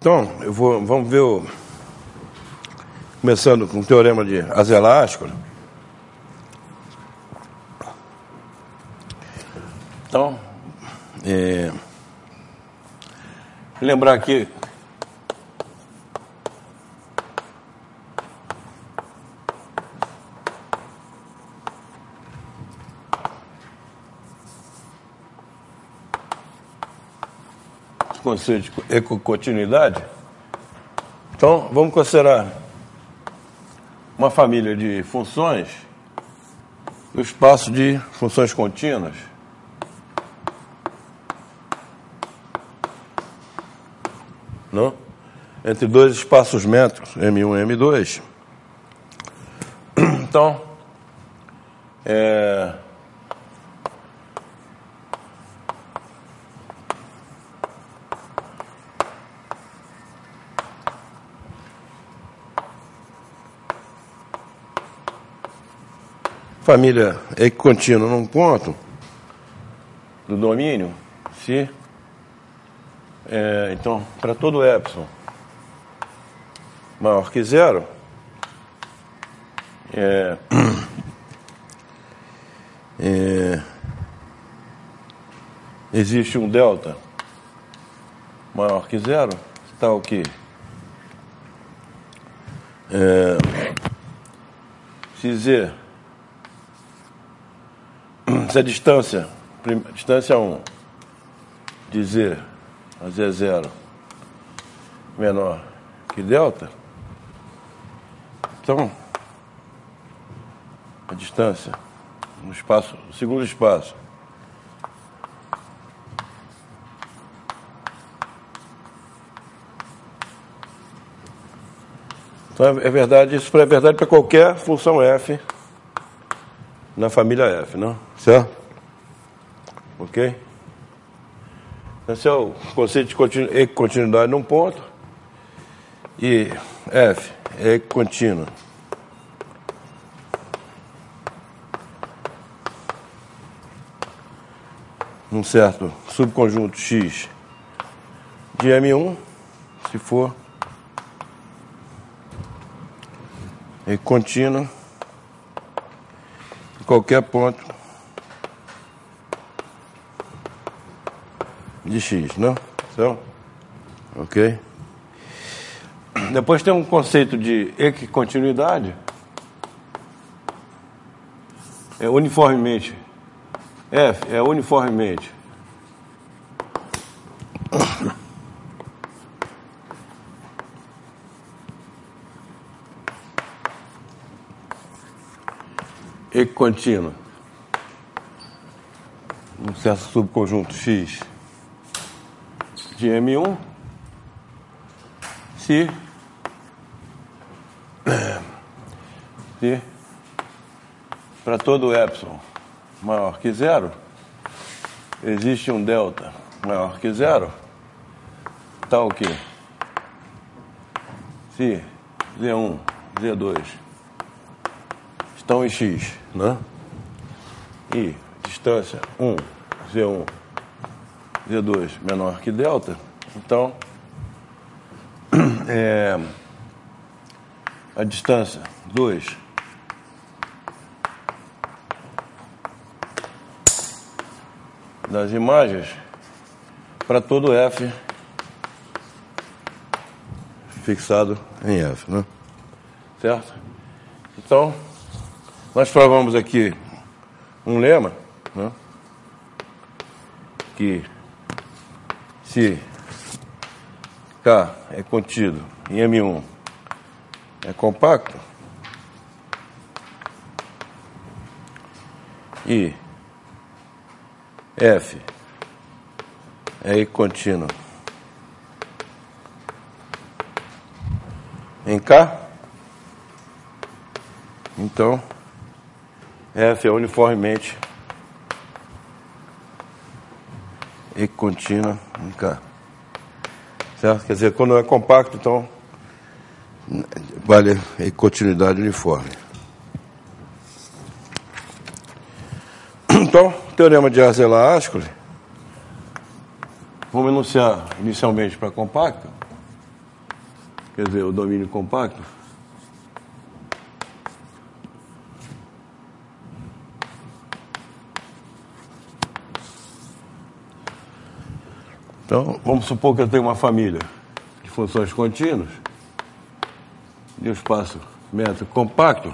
Então, vamos ver começando com o teorema de Arzelà-Ascoli. Então, lembrar aqui o conceito de ecocontinuidade. Então, vamos considerar uma família de funções, o espaço de funções contínuas, não? Entre dois espaços métricos, M1 e M2. Então, família equicontínua num ponto do domínio, se então, para todo epsilon maior que zero, existe um delta maior que zero, tal que se z, se a distância 1 de z a z0 menor que delta, então a distância no espaço, no segundo espaço, então é verdade, isso é verdade para qualquer função f na família f, não? Certo? Ok? Esse é o conceito de equicontinuidade num ponto. E f é equicontínua num certo subconjunto x de M1, se for equicontínua em qualquer ponto de x, não? Então, ok? Depois tem um conceito de equicontinuidade, uniformemente, f é uniformemente equicontínua num certo subconjunto x de M1, se para todo epsilon maior que zero existe um delta maior que zero, tal que se Z1, Z2 estão em x, né? E distância 1, Z1, Z2 menor que delta, então a distância 2 das imagens para todo f fixado em f, né? Certo? Então, nós provamos aqui um lema, né? Que se K é contido em M1 é compacto e F é equicontínuo em K, então F é uniformemente equicontínua em K. Certo? Quer dizer, quando é compacto, então vale a equicontinuidade uniforme. Então, teorema de Arzelà-Ascoli, vamos enunciar inicialmente para compacto. quer dizer, o domínio compacto, então, vamos supor que eu tenho uma família de funções contínuas de um espaço métrico compacto,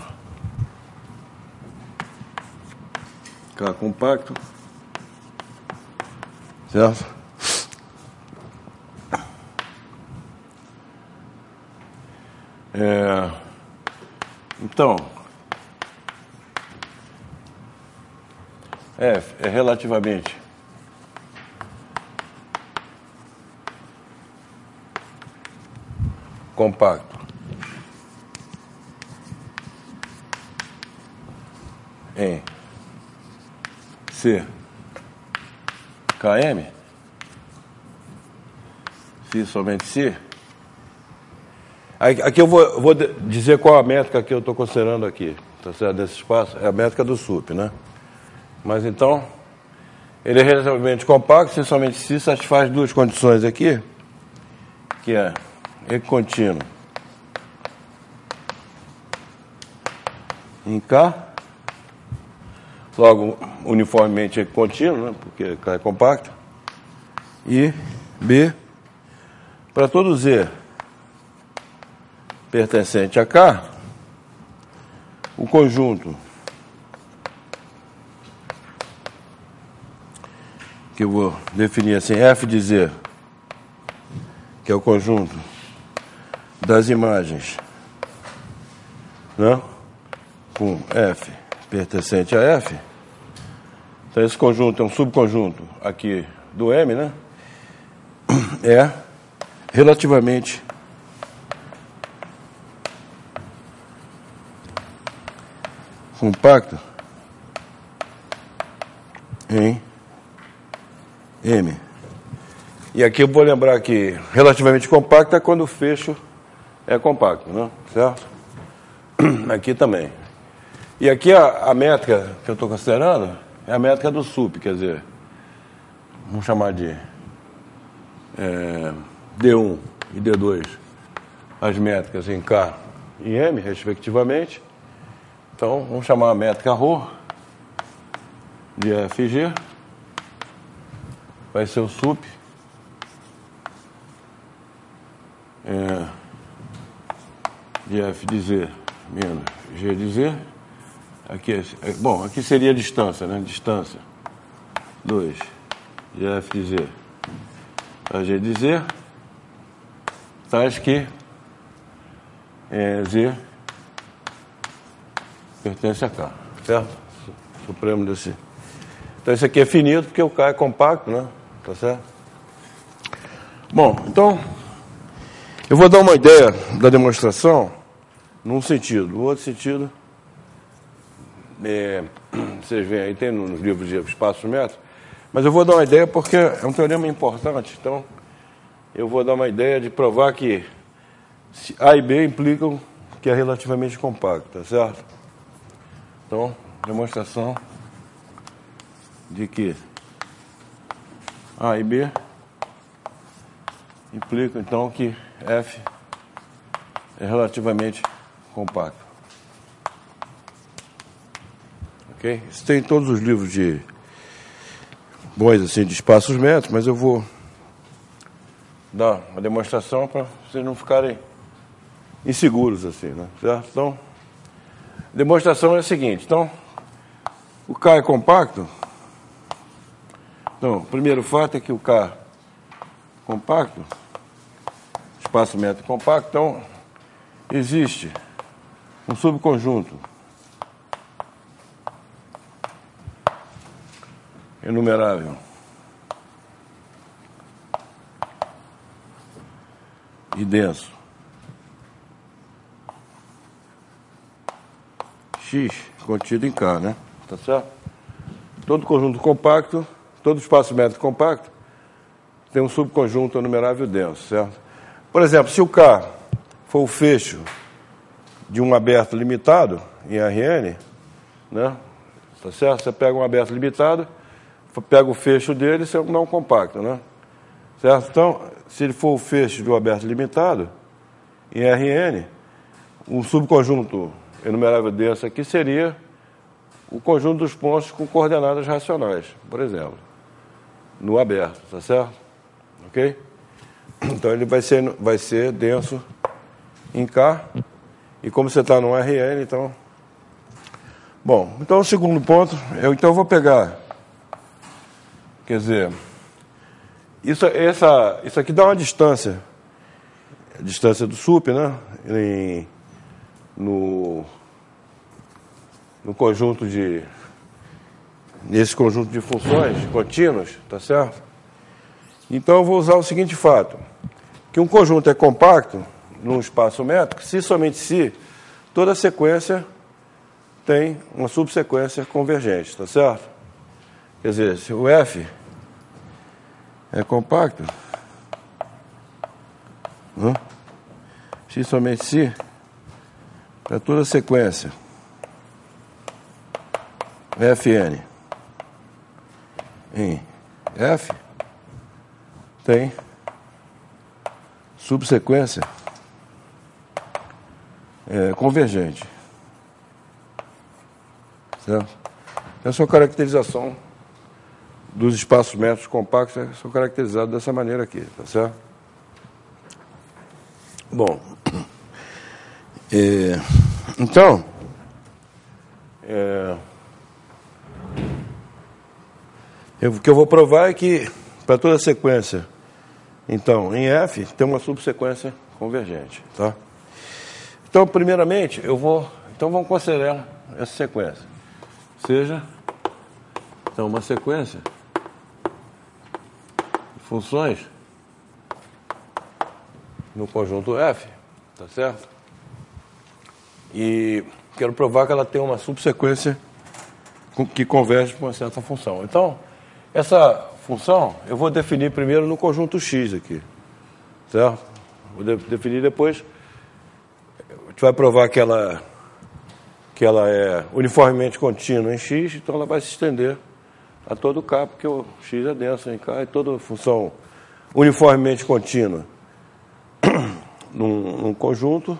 K compacto, certo? Então, F é relativamente compacto em C KM, se somente se. Aqui eu vou dizer qual a métrica que eu estou considerando aqui, tá certo? Desse espaço, é a métrica do SUP, né? Mas então, ele é relativamente compacto se somente se satisfaz duas condições aqui, que é equicontínuo em K, logo uniformemente equicontínuo, né? Porque K é compacto, e B, para todo Z pertencente a K, o conjunto que eu vou definir assim, F de Z, que é o conjunto das imagens, né, com F pertencente a F. Então esse conjunto é um subconjunto aqui do M, né? É relativamente compacto em M. E aqui eu vou lembrar que relativamente compacto é quando o fecho é compacto, né? Certo? Aqui também. E aqui a métrica que eu estou considerando é a métrica do SUP, quer dizer, vamos chamar de D1 e D2, as métricas em K e M, respectivamente. Então, vamos chamar a métrica ρ de FG, vai ser o SUP de F de Z menos G de Z. Aqui, bom, aqui seria a distância, né? Distância 2 de F de Z a G de Z, tais que Z pertence a K, certo? Supremo desse. Então, isso aqui é finito porque o K é compacto, né? Tá certo? Bom, então, eu vou dar uma ideia da demonstração num sentido. No outro sentido, vocês veem aí, tem nos livros de espaços métricos, mas eu vou dar uma ideia porque é um teorema importante. Então, eu vou dar uma ideia de provar que A e B implicam que é relativamente compacto, tá certo? Então, demonstração de que A e B implicam, então, que F é relativamente compacto. Ok? Isso tem em todos os livros de bons, assim, de espaços métricos, mas eu vou dar uma demonstração para vocês não ficarem inseguros, assim, né? Certo? Então, a demonstração é a seguinte. Então, o K é compacto. Então, o primeiro fato é que o K é compacto, espaço métrico compacto. Então, existe um subconjunto enumerável e denso X contido em K, né? Tá certo? Todo conjunto compacto, todo espaço métrico compacto tem um subconjunto enumerável denso, certo? Por exemplo, se o K for o fecho de um aberto limitado em Rn, né? Tá certo? Você pega um aberto limitado, pega o fecho dele, isso é um não compacto, né? Certo? Então, se ele for o fecho de um aberto limitado, em Rn, um subconjunto enumerável denso aqui seria o conjunto dos pontos com coordenadas racionais, por exemplo, no aberto, tá certo? Ok? Então ele vai ser denso em K, e como você está no Rn, então... Bom, então o segundo ponto, eu vou pegar, quer dizer, isso aqui dá uma distância, a distância do sup, né, no conjunto nesse conjunto de funções contínuas, tá certo? Então eu vou usar o seguinte fato, que um conjunto é compacto num espaço métrico, se somente se toda sequência tem uma subsequência convergente, tá certo? Quer dizer, se o F é compacto, se somente se para toda sequência Fn em F tem subsequência convergente. Certo? Essa é a caracterização dos espaços métricos compactos, são caracterizados dessa maneira aqui, tá certo? Bom, então, o que eu vou provar é que para toda sequência, então, em F, tem uma subsequência convergente, tá? Então, primeiramente, então vamos considerar essa sequência. Seja, então, uma sequência de funções no conjunto F, tá certo? E quero provar que ela tem uma subsequência que converge para uma certa função. Então, essa função eu vou definir primeiro no conjunto X aqui, certo? Vou definir depois, a gente vai provar que ela é uniformemente contínua em X, então ela vai se estender a todo K, porque o X é denso em K, e toda função uniformemente contínua num conjunto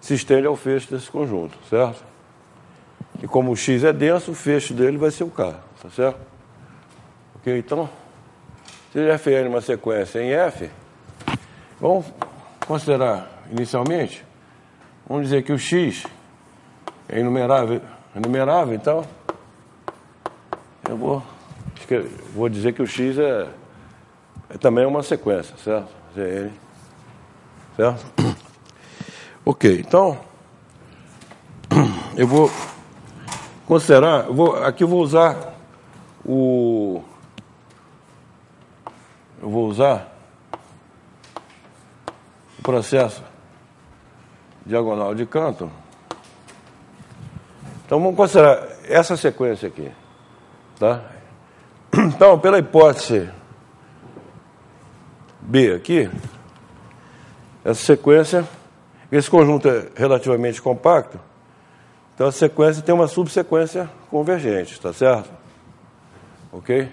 se estende ao fecho desse conjunto, certo? E como o X é denso, o fecho dele vai ser o K, tá certo? Ok, então, se Fn é uma sequência em F, vamos considerar inicialmente, vamos dizer que o X é inumerável, então eu vou dizer que o X é também uma sequência, certo? Zn, certo? Ok, então eu vou considerar, aqui eu vou usar o processo diagonal de Cantor. Então, vamos considerar essa sequência aqui, tá? Então, pela hipótese B aqui, essa sequência, esse conjunto é relativamente compacto, então a sequência tem uma subsequência convergente, tá certo? Ok?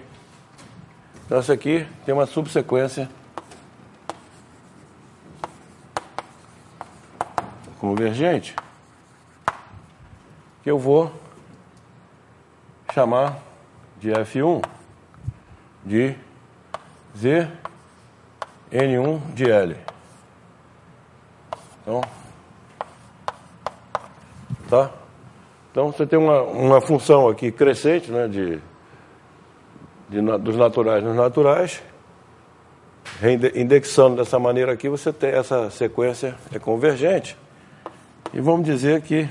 Então, essa aqui tem uma subsequência convergente, que eu vou chamar de F1 de Zn1 de L. Então, tá? Então, você tem uma função aqui crescente, né, dos naturais nos naturais. Indexando dessa maneira aqui, você tem essa sequência é convergente. E vamos dizer que...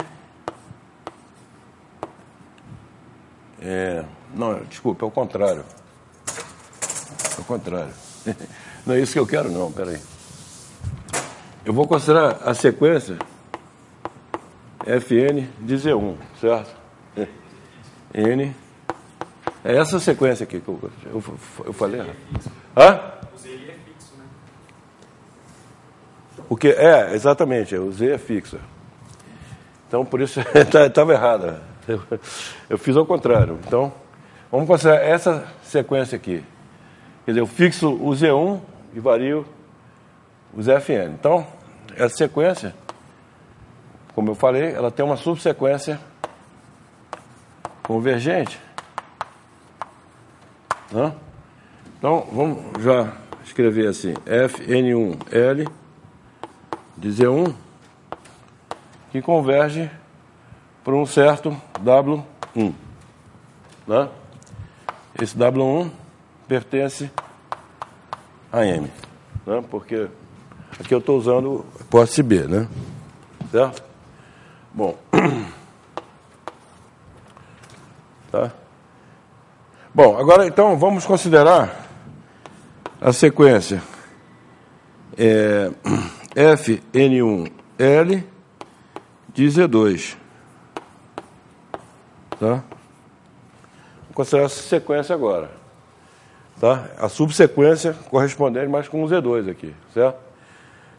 não, desculpa, é o contrário. É o contrário. Não é isso que eu quero, não, peraí. Eu vou considerar a sequência Fn de Z1, certo? N. É essa sequência aqui que eu falei. Hã? O Z é fixo, né? Porque exatamente, o Z é fixo. Então, por isso, estava errado. Eu fiz ao contrário. Então, vamos considerar essa sequência aqui. Quer dizer, eu fixo o Z1 e vario os Fn. Então, essa sequência, como eu falei, ela tem uma subsequência convergente. Né? Então, vamos já escrever assim, Fn1L de Z1, que converge por um certo W1. Né? Esse W1 pertence a M, né? Porque aqui eu estou usando hipótese B, né? Certo? Bom, tá? Bom, agora então vamos considerar a sequência Fn1L de Z2. Tá? Vou considerar essa sequência agora. Tá? A subsequência correspondente mais com o Z2 aqui, certo?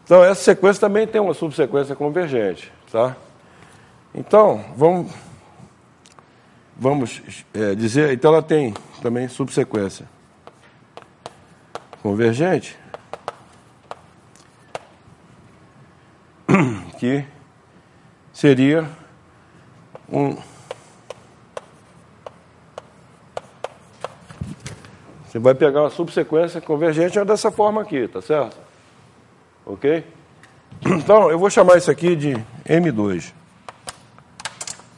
Então, essa sequência também tem uma subsequência convergente, tá? Então, vamos dizer, então ela tem também subsequência convergente, que seria Você vai pegar uma subsequência convergente dessa forma aqui, tá certo? Ok? Então, eu vou chamar isso aqui de M2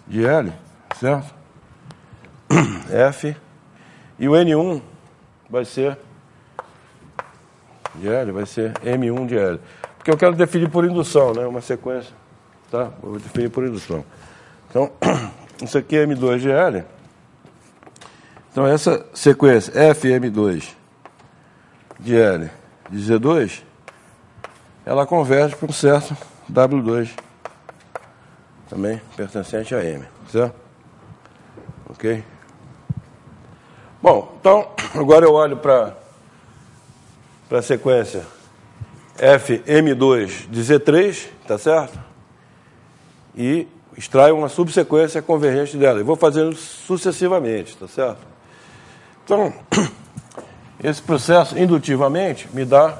de L, certo? F. E o N1 vai ser de L, vai ser M1 de L. Porque eu quero definir por indução, né? Uma sequência, tá? Vou definir por indução. Então, isso aqui é M2 de L. Então, essa sequência Fm2 de L de Z2, ela converge para um certo W2, também pertencente a M, certo? Ok? Bom, então, agora eu olho para a sequência Fm2 de Z3, tá certo? E extraio uma subsequência convergente dela. E vou fazendo sucessivamente, tá certo? Então, esse processo, indutivamente, me dá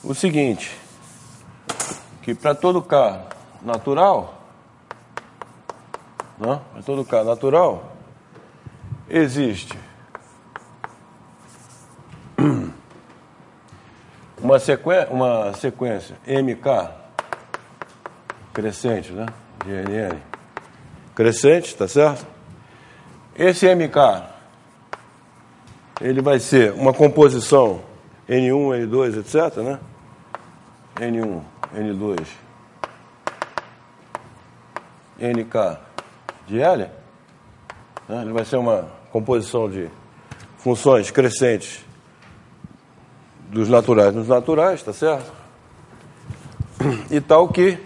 o seguinte, que para todo K natural, né, para todo K natural, existe uma sequência MK crescente, né, de NN, crescente, tá certo? Esse MK, ele vai ser uma composição N1, N2, etc., né? N1, N2, NK de L, né? Ele vai ser uma composição de funções crescentes dos naturais nos naturais, tá certo? E tal que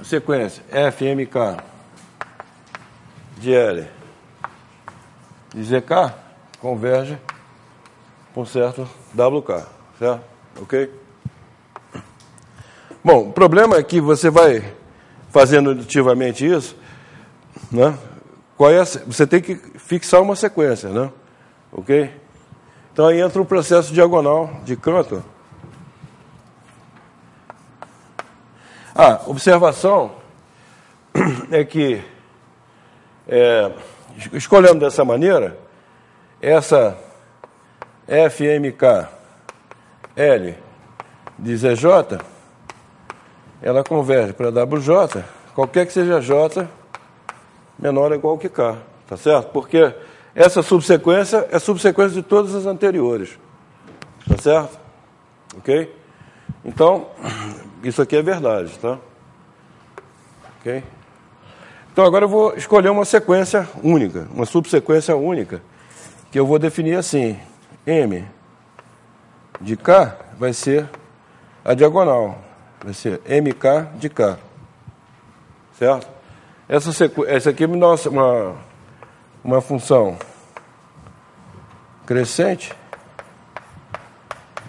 a sequência FMK de L de ZK converge com certo WK, certo? Ok? Bom, o problema é que você vai fazendo indutivamente isso, né? Você tem que fixar uma sequência, né? Ok? Então aí entra o processo diagonal de Cantor. Observação é que escolhendo dessa maneira, essa FMK L de ZJ, ela converge para WJ, qualquer que seja J menor ou igual que K, tá certo? Porque essa subsequência é subsequência de todas as anteriores, tá certo? Ok? Então, isso aqui é verdade, tá? Ok? Então, agora eu vou escolher uma sequência única, uma subsequência única, que eu vou definir assim, M de K vai ser a diagonal, vai ser MK de K, certo? Essa aqui me dá uma função crescente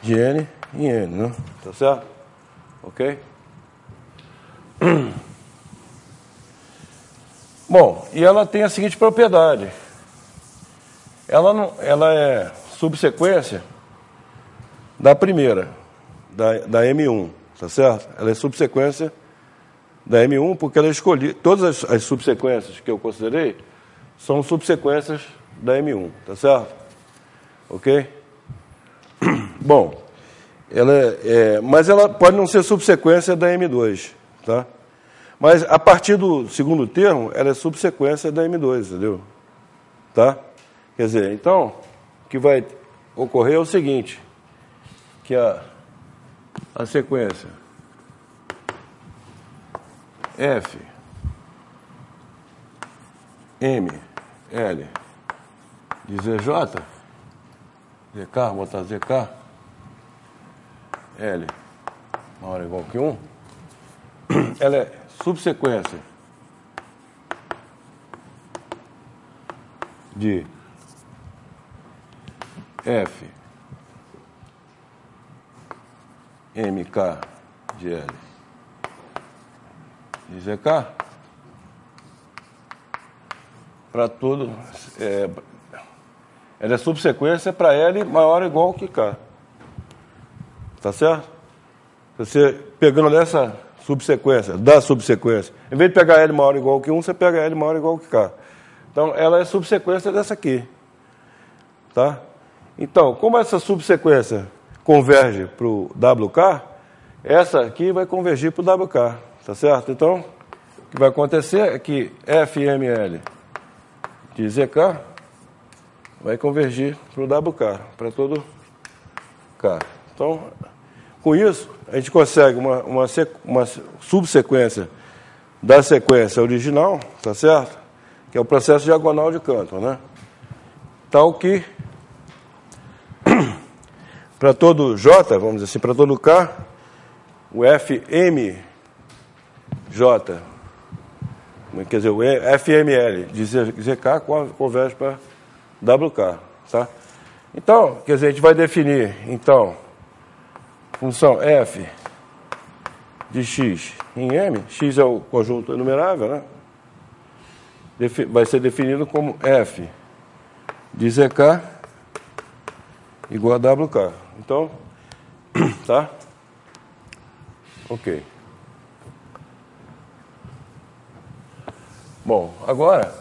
de N em N, né? Tá certo? Ok? Bom, e ela tem a seguinte propriedade. Ela é subsequência da primeira, da M1, tá certo? Ela é subsequência da M1 porque ela escolhi, todas as subsequências que eu considerei são subsequências da M1, tá certo? Ok? Bom, mas ela pode não ser subsequência da M2, tá? Mas a partir do segundo termo, ela é subsequência da M2, entendeu? Tá? Quer dizer, então, o que vai ocorrer é o seguinte, que a sequência F, M, L de ZJ, ZK, vou botar ZK, L maior ou igual que 1, ela é subsequência de F, MK de L de ZK para tudo. Ela é subsequência para L maior ou igual que K. Tá certo? Você pegando essa subsequência, da subsequência, em vez de pegar L maior ou igual que 1, você pega L maior ou igual que K. Então, ela é subsequência dessa aqui. Tá? Então, como essa subsequência converge para o WK, essa aqui vai convergir para o WK. Tá certo? Então, o que vai acontecer é que FML de ZK vai convergir para o WK, para todo K. Então, com isso, a gente consegue uma subsequência da sequência original, tá certo? Que é o processo diagonal de Cantor, né? Tal que, para todo J, vamos dizer assim, para todo K, o FMJ, quer dizer, o FML de ZK converge para WK, tá? Então, quer dizer, a gente vai definir, então, função f de x em m, x é o conjunto enumerável, né? Vai ser definido como f de zk igual a wk. Então, tá? Ok. Bom, agora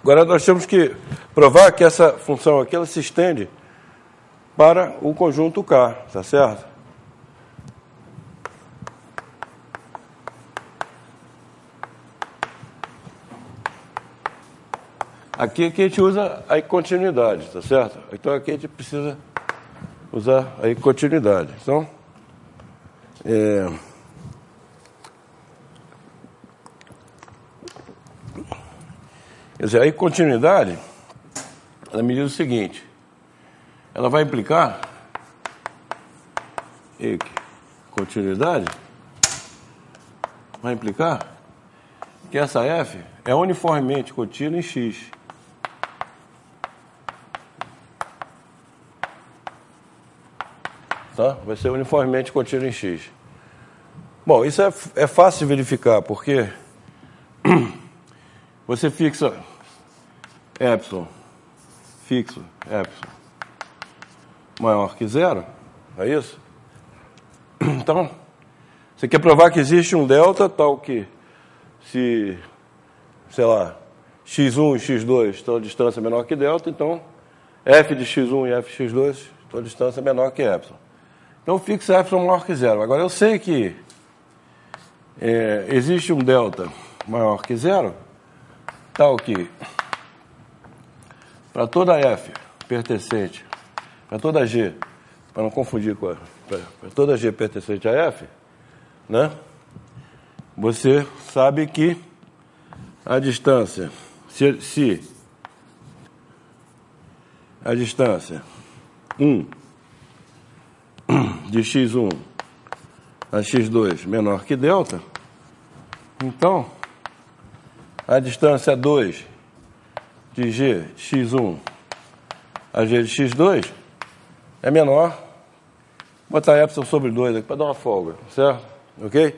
agora nós temos que provar que essa função aqui ela se estende para o conjunto K, tá certo? Aqui a gente usa a continuidade, tá certo? Então aqui a gente precisa usar a continuidade. Então, quer dizer, a continuidade, ela me diz o seguinte, ela vai implicar continuidade vai implicar que essa F é uniformemente contínua em X. Tá? Vai ser uniformemente contínua em X. Bom, isso é fácil de verificar, porque você fixa epsilon, fixo epsilon maior que zero, é isso? Então, você quer provar que existe um delta tal que se, sei lá, x1 e x2 estão a distância menor que delta, então f de x1 e f de x2 estão a distância menor que epsilon. Então, fixa epsilon maior que zero. Agora, eu sei que existe um delta maior que zero, tal que para toda f pertencente, para toda g, para não confundir com para toda g pertencente a f, né? Você sabe que a distância, se a distância 1 de x1 a x2 menor que delta, então a distância 2 de g de x1 a g de x2 é menor. Vou botar epsilon sobre 2 aqui para dar uma folga, certo? Ok?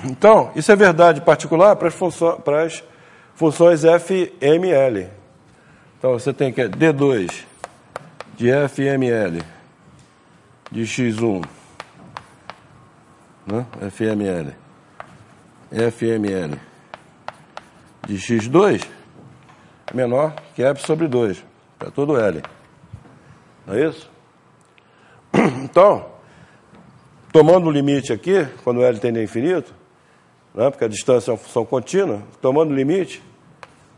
Então, isso é verdade particular para as funções FML. Então, você tem que D2 de FML de x1, né? FML de x2 é menor que F sobre 2, para todo L. Não é isso? Então, tomando o limite aqui, quando L tende a infinito, né? Porque a distância é uma função contínua, tomando o limite,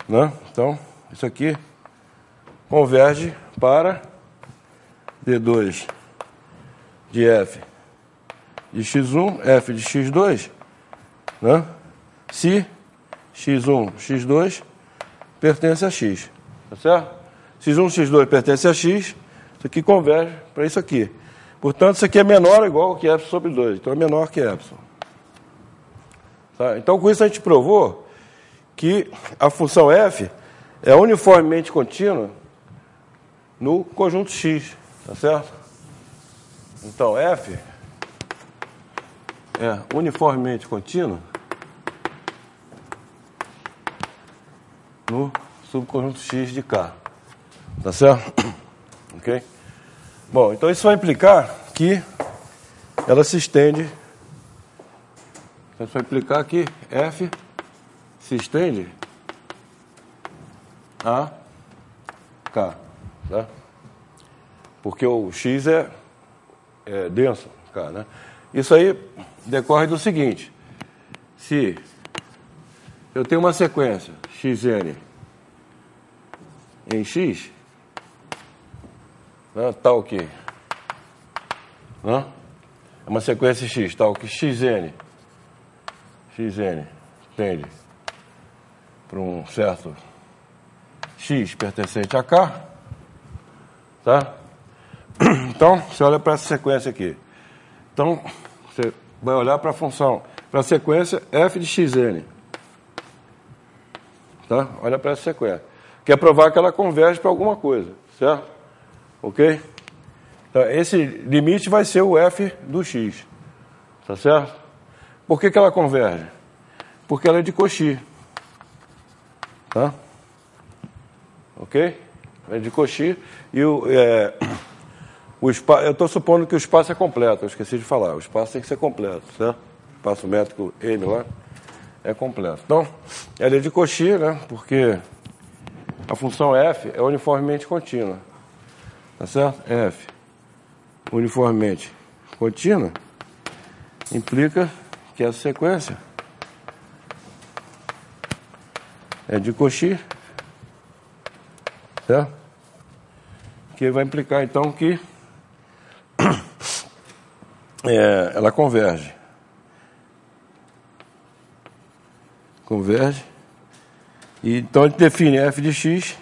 né? Então, isso aqui converge para D2 de F de x1, F de x2, né? Se x1, x2 pertence a x, tá certo? x1, x2 pertence a x, isso aqui converge para isso aqui. Portanto, isso aqui é menor ou igual que epsilon sobre 2, então é menor que epsilon. Tá? Então, com isso a gente provou que a função f é uniformemente contínua no conjunto x, tá certo? Então, f é uniformemente contínua no subconjunto x de K, tá certo? Ok? Bom, então isso vai implicar que ela se estende, isso vai implicar que f se estende a K, tá? Porque o x é denso, K, né? Isso aí decorre do seguinte: se eu tenho uma sequência xn em x, né, tal que, né, é uma sequência x, tal que xn tende para um certo x pertencente a K, tá? Então, você olha para essa sequência aqui. Então, você vai olhar para a função, para a sequência f de xn. Tá? Olha para essa sequência. Quer provar que ela converge para alguma coisa, certo? Ok? Então, esse limite vai ser o f do x. Tá certo? Por que ela converge? Porque ela é de Cauchy. Tá? Ok? É de Cauchy e o espaço, eu estou supondo que o espaço é completo, eu esqueci de falar, o espaço tem que ser completo, certo? O espaço métrico N lá é completo. Então, ela é de Cauchy, né? Porque a função f é uniformemente contínua, tá certo? F uniformemente contínua implica que essa sequência é de Cauchy, certo? Que vai implicar, então, que ela converge. E então a gente define f de x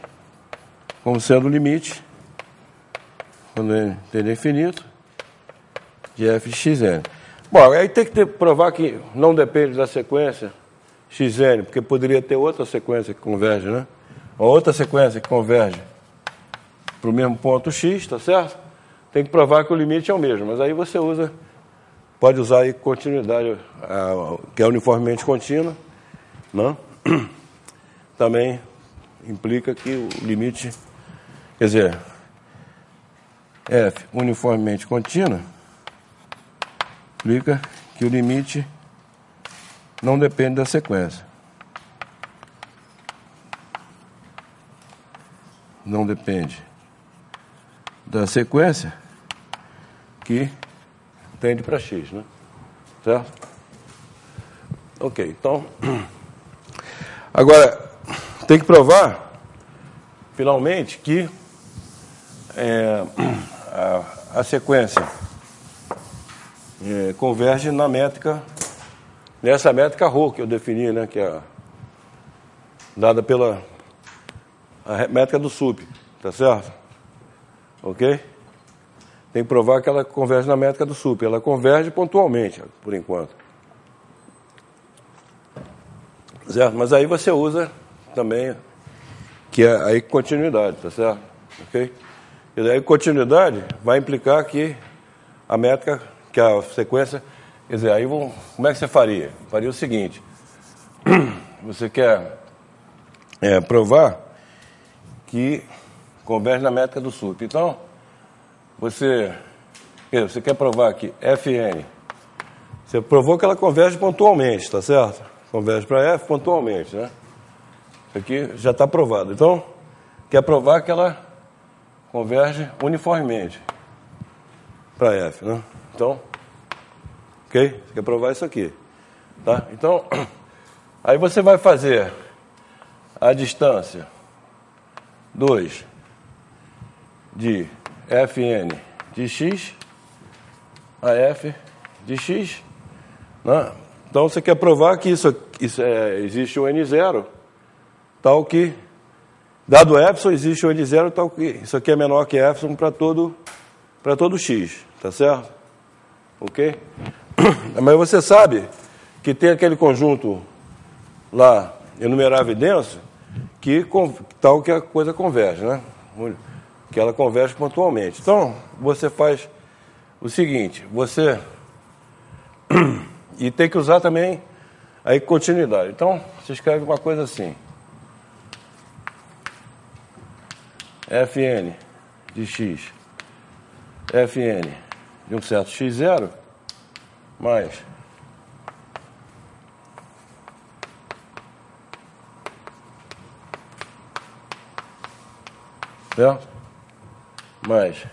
como sendo o limite, quando ele tende a infinito, de f de xn. Bom, aí tem que provar que não depende da sequência xn, porque poderia ter outra sequência que converge, né? Ou outra sequência que converge para o mesmo ponto x, tá certo? Tem que provar que o limite é o mesmo, mas aí você pode usar aí continuidade, que é uniformemente contínua, não? Também implica que o limite, quer dizer, f uniformemente contínua implica que o limite não depende da sequência. Não depende da sequência que tende para x, né? Certo? Ok, então, agora, tem que provar, finalmente, que a sequência converge na métrica, nessa métrica ρ que eu defini, né? Que é dada pela métrica do sup, tá certo? Ok? Tem que provar que ela converge na métrica do sup. Ela converge pontualmente, por enquanto. Certo? Mas aí você usa também, que é aí continuidade, tá certo? Ok? E daí continuidade vai implicar que a métrica, que a sequência Quer dizer, aí como é que você faria? Faria o seguinte, você quer provar que converge na métrica do SUP. Então, você quer provar que Fn, você provou que ela converge pontualmente, tá certo? Converge para F pontualmente, né? Isso aqui já está provado. Então, quer provar que ela converge uniformemente para F, né? Então, ok? Você quer provar isso aqui, tá? Então, aí você vai fazer a distância 2 de Fn de x a F de x, né? Então você quer provar que existe o N0, tal que, dado epsilon, existe o N0, tal que isso aqui é menor que epsilon para todo x, tá certo? Ok? Mas você sabe que tem aquele conjunto lá, enumerável e denso, que tal que a coisa converge, né? Que ela converge pontualmente. Então, você faz o seguinte, e tem que usar também a continuidade. Então, você escreve uma coisa assim. Fn de x, Fn de um certo x0, mais certo? Mais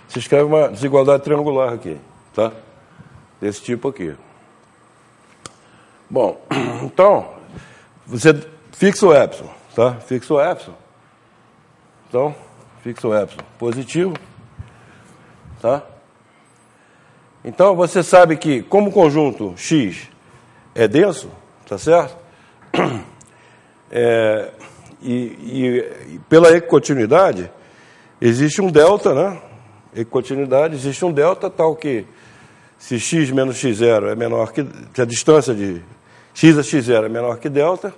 se escreve uma desigualdade triangular aqui, tá? Desse tipo aqui. Bom, então, você fixa o epsilon, tá? Fixa o epsilon. Então, fixa o epsilon positivo, tá? Então, você sabe que, como o conjunto X é denso, tá certo? E pela equicontinuidade, existe um delta, né? Equicontinuidade, existe um delta tal que, se x menos x0 é menor que a distância de x a x0 é menor que delta,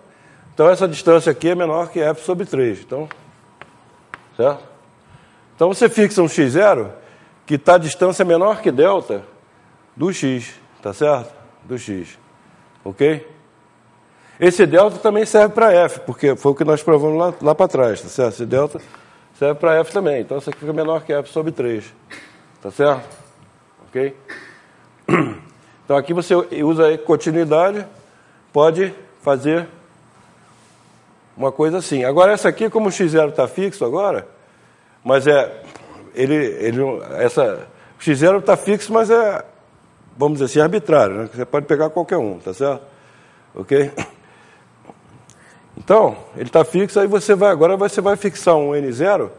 então essa distância aqui é menor que f sobre 3. Então, certo? Então você fixa um x0 que está a distância menor que delta do x, tá certo? Do x, ok? Esse delta também serve para f, porque foi o que nós provamos lá para trás, tá certo? Esse delta serve para f também, então isso aqui fica menor que f sobre 3, tá certo? Ok? Então aqui você usa a continuidade, pode fazer uma coisa assim. Agora essa aqui, como o x0 está fixo agora, mas o x0 está fixo, mas vamos dizer assim, arbitrário, né? Você pode pegar qualquer um, tá certo? Ok? Então, ele está fixo, aí agora você vai fixar um N0,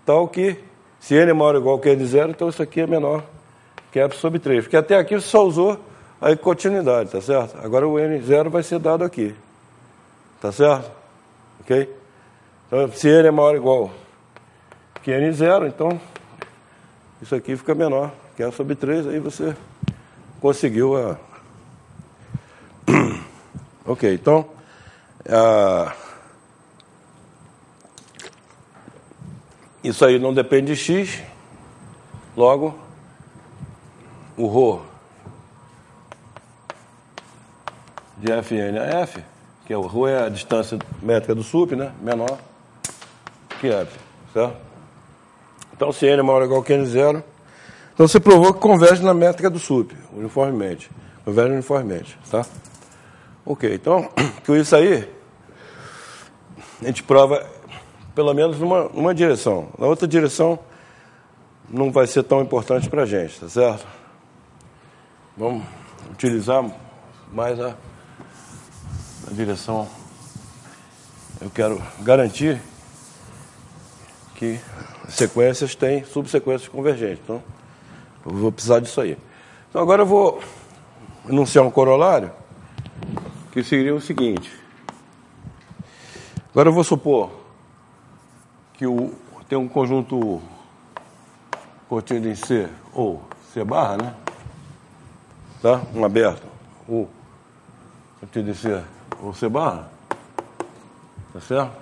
tal que, se N é maior ou igual que N0, então isso aqui é menor que F sobre 3. Porque até aqui você só usou a continuidade, tá certo? Agora o N0 vai ser dado aqui. Tá certo? Ok? Então, se N é maior ou igual que N0, então isso aqui fica menor que F sobre 3, aí você conseguiu a... Ok, então... Isso aí não depende de x, logo o ρ de Fn a F, que é o ρ é a distância métrica do SUP, né? Menor que F, certo? Então, se N é maior ou igual que N0, então você provou que converge na métrica do SUP, uniformemente. Converge uniformemente, tá? Ok, então, com isso aí, a gente prova pelo menos numa direção. Na outra direção não vai ser tão importante para a gente, tá certo? Vamos utilizar mais a direção. Eu quero garantir que sequências têm subsequências convergentes. Então, eu vou precisar disso aí. Então, agora eu vou enunciar um corolário que seria o seguinte. Agora eu vou supor que tem um conjunto contido em C ou C barra, né? Tá? Um aberto, U contido em C ou C barra. Tá certo?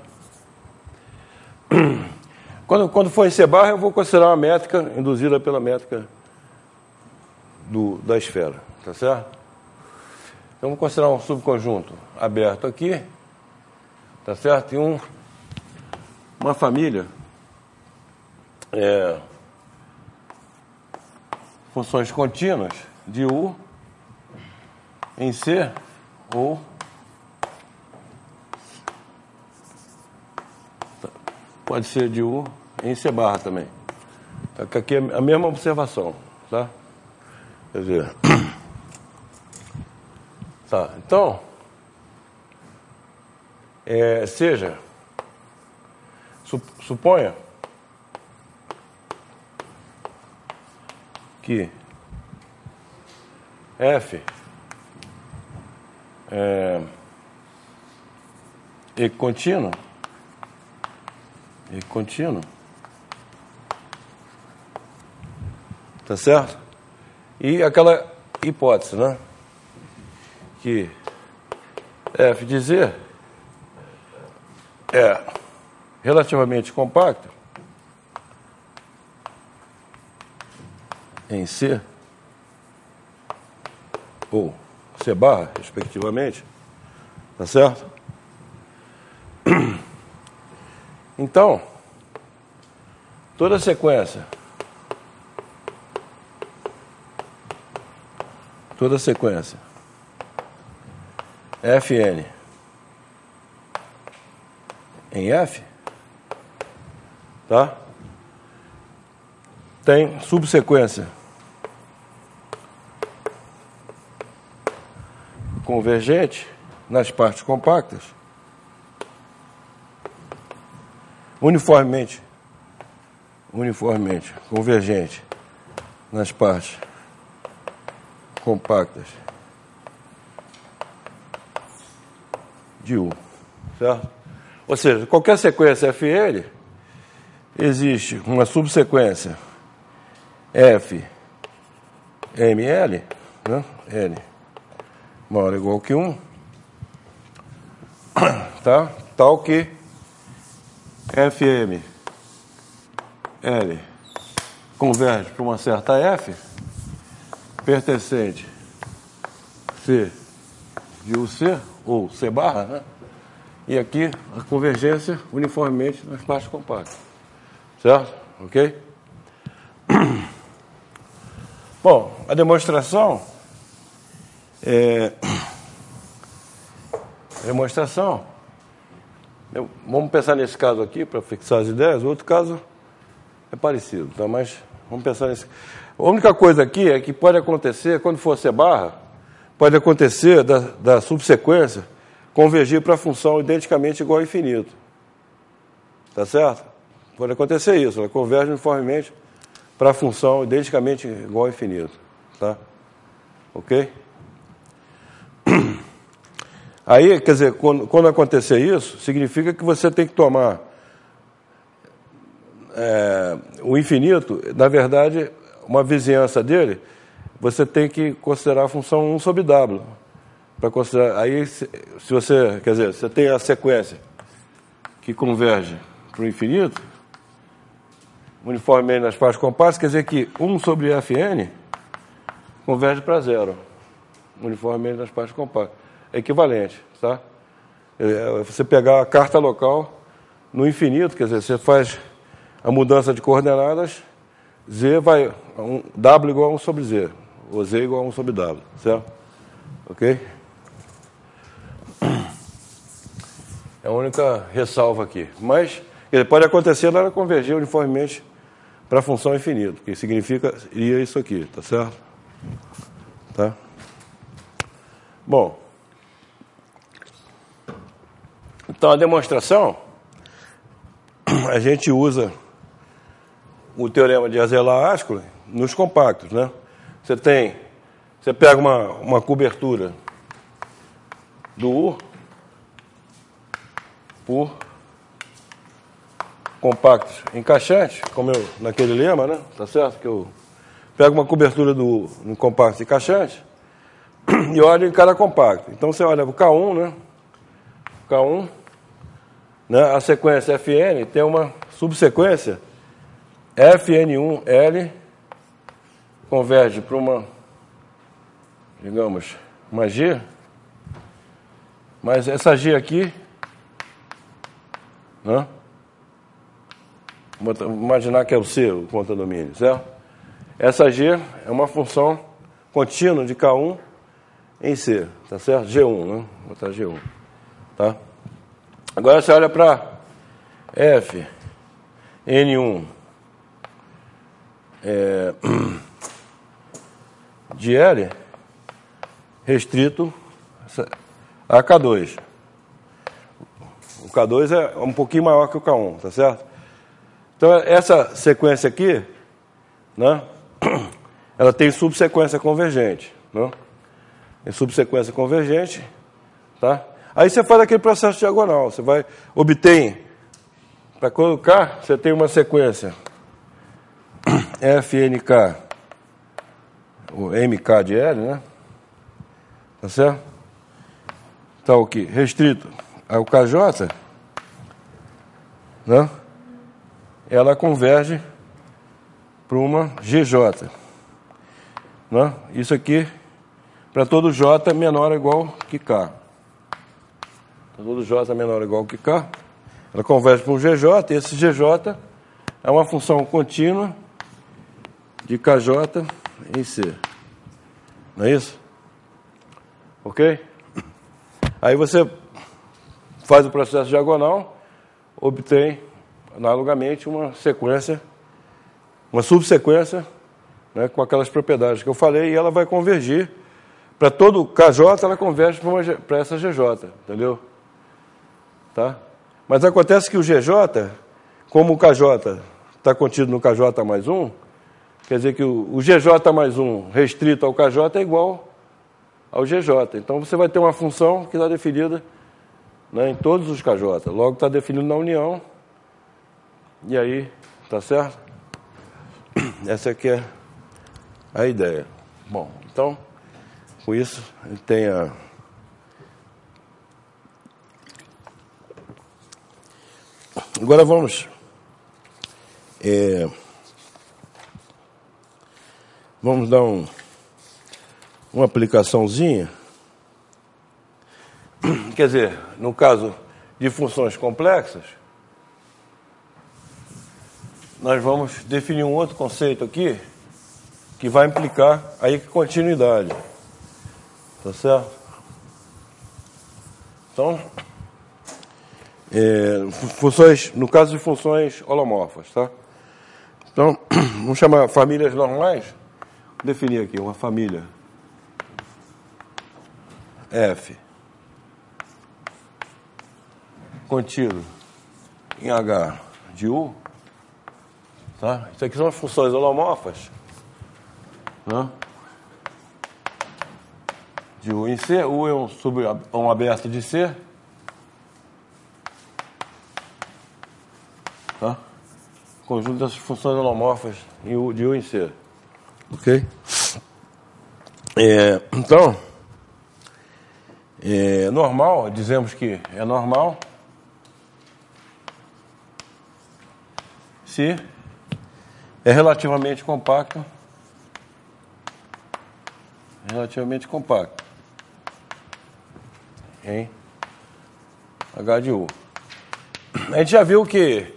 Quando for em C barra, eu vou considerar uma métrica induzida pela métrica da esfera, tá certo? Então, vou considerar um subconjunto aberto aqui, tá certo? E uma família, funções contínuas de U em C ou pode ser de U em C barra também. Aqui é a mesma observação, tá? Quer dizer, tá, então, seja, suponha que F e contínuo, tá certo? E aquela hipótese, né? Que F de Z é relativamente compacto em C ou C barra, respectivamente, tá certo? Então, toda sequência Fn em F, tá? Tem subsequência convergente nas partes compactas, uniformemente convergente nas partes compactas de U, certo? Ou seja, qualquer sequência Fn, existe uma subsequência F ml, né? N maior ou igual que 1, tá? Tal que Fm L converge para uma certa F pertencente C de UC ou C barra, né? E aqui a convergência uniformemente nas partes compactas, certo? Ok? Bom, a demonstração vamos pensar nesse caso aqui para fixar as ideias. O outro caso é parecido, tá? Mas vamos pensar nesse. A única coisa aqui é que pode acontecer, quando for C barra, pode acontecer da subsequência convergir para a função identicamente igual ao infinito. Tá certo? Pode acontecer isso, ela converge uniformemente para a função identicamente igual ao infinito. Tá? Ok? Aí, quer dizer, quando acontecer isso, significa que você tem que tomar o infinito, na verdade, uma vizinhança dele, você tem que considerar a função 1 sobre W. Para considerar, aí, se você, quer dizer, você tem a sequência que converge para o infinito, uniformemente nas partes compactas, quer dizer que 1 sobre Fn converge para 0, uniformemente nas partes compactas. É equivalente, tá? Você pegar a carta local no infinito, quer dizer, você faz a mudança de coordenadas, Z vai, W igual a 1 sobre Z, ou Z igual a 1 sobre W, certo? Ok? É a única ressalva aqui. Mas pode acontecer na hora de convergir uniformemente para a função infinito, que significa iria isso aqui, tá certo? Tá? Bom, então a demonstração, a gente usa o teorema de Arzelà-Ascoli nos compactos, né? Você pega uma cobertura do U por compactos encaixantes, como naquele lema, né? Tá certo? Que eu pego uma cobertura do U no compacto encaixante e olho em cada compacto. Então você olha o K1, né? K1, né? A sequência Fn tem uma subsequência Fn1L converge para uma, digamos, uma G, mas essa G aqui, né? Vamos imaginar que é o C, o contradomínio, certo? Essa G é uma função contínua de K1 em C, tá certo? G1, né? Vou botar G1, tá? Agora você olha para F, N1 de L restrito a K2. O K2 é um pouquinho maior que o K1, tá certo? Então, essa sequência aqui, né, ela tem subsequência convergente, né? Tem subsequência convergente, tá? Aí você faz aquele processo diagonal, você vai obter, para colocar, você tem uma sequência FNK, o MK de L, né? Tá certo? Tá o que? Restrito ao KJ, né? Ela converge para uma GJ, né? Isso aqui para todo J menor ou igual que K. Para todo J menor ou igual que K, ela converge para um GJ, e esse GJ é uma função contínua de KJ em C. Não é isso? Ok? Aí você faz o processo diagonal, obtém analogamente uma sequência, uma subsequência, né, com aquelas propriedades que eu falei, e ela vai convergir para todo KJ, ela converge para essa GJ, entendeu? Tá? Mas acontece que o GJ, como o KJ está contido no KJ mais 1, quer dizer que o GJ mais 1 restrito ao KJ é igual ao GJ. Então você vai ter uma função que está definida, né, em todos os KJ. Logo está definido na união. E aí, tá certo? Essa aqui é a ideia. Bom, então, com isso, a gente tem a... Agora vamos... Vamos dar uma aplicaçãozinha. Quer dizer, no caso de funções complexas, nós vamos definir um outro conceito aqui que vai implicar aí continuidade. Tá certo? Então, funções, no caso de funções holomorfas, tá? Então, vamos chamar famílias normais. Vou definir aqui uma família F contido em H de U. Tá? Isso aqui são as funções holomorfas, né? De U em C. U é um aberto de C. Tá? Conjunto dessas funções holomorfas de U em C. Ok? Então, normal, dizemos que é normal se é relativamente compacto em H de U. A gente já viu que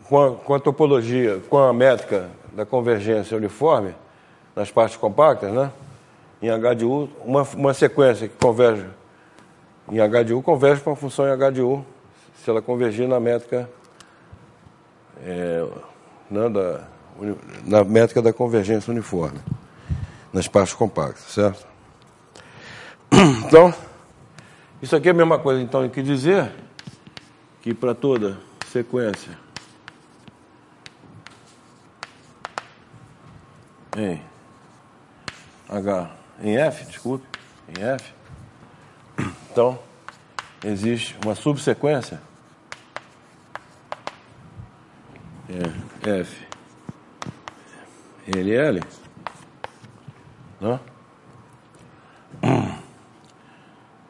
com a topologia, com a métrica da convergência uniforme nas partes compactas, né? Em H de U, uma sequência que converge em H de U converge para uma função em H de U se ela convergir na métrica na métrica da convergência uniforme nas partes compactas, certo? Então, isso aqui é a mesma coisa, então, que dizer que para toda sequência em F, então, existe uma subsequência F LL, né?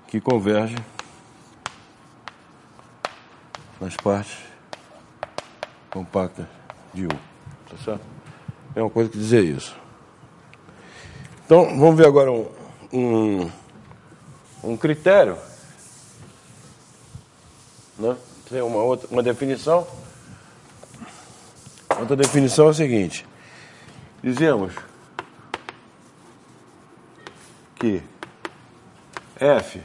Que converge nas partes compactas de U. Tá certo? É uma coisa que dizer isso. Então, vamos ver agora um critério, né? Tem uma definição. Outra definição é a seguinte: dizemos que F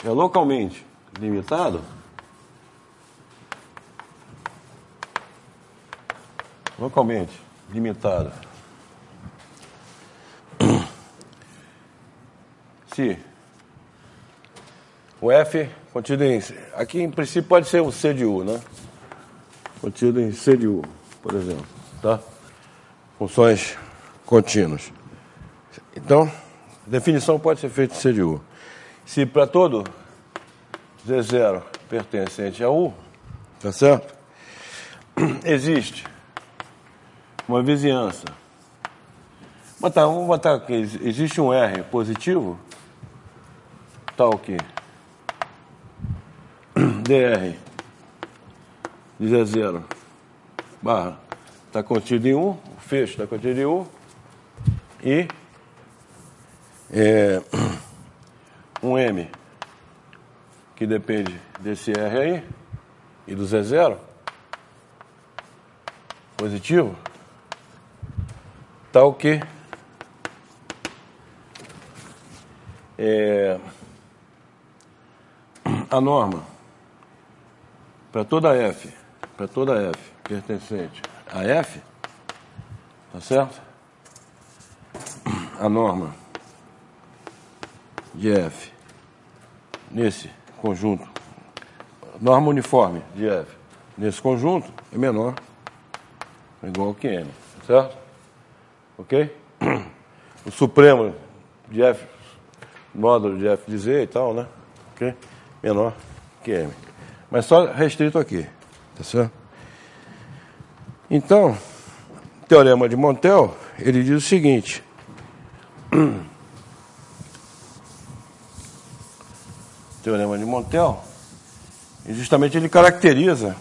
é localmente limitado se o F contido em... Aqui, em princípio, pode ser o C de U, né? Contido em C de U, por exemplo. Tá? Funções contínuas. Então, a definição pode ser feita em C de U. Se para todo Z0 pertencente a U, tá certo? Existe uma vizinhança. Vamos botar aqui. Existe um R positivo, tal que dr de Z0 barra está contido em U, o fecho está contido em U, e um M que depende desse R aí e do Z0 positivo, tal que a norma para toda F pertencente a F, tá certo? A norma de F nesse conjunto, norma uniforme de F nesse conjunto é menor ou igual que M, certo? Ok? O supremo de F, módulo de F de Z e tal, né? Ok? Menor que M. Mas só restrito aqui, tá certo? Então, o teorema de Montel, ele diz o seguinte: o teorema de Montel, justamente ele caracteriza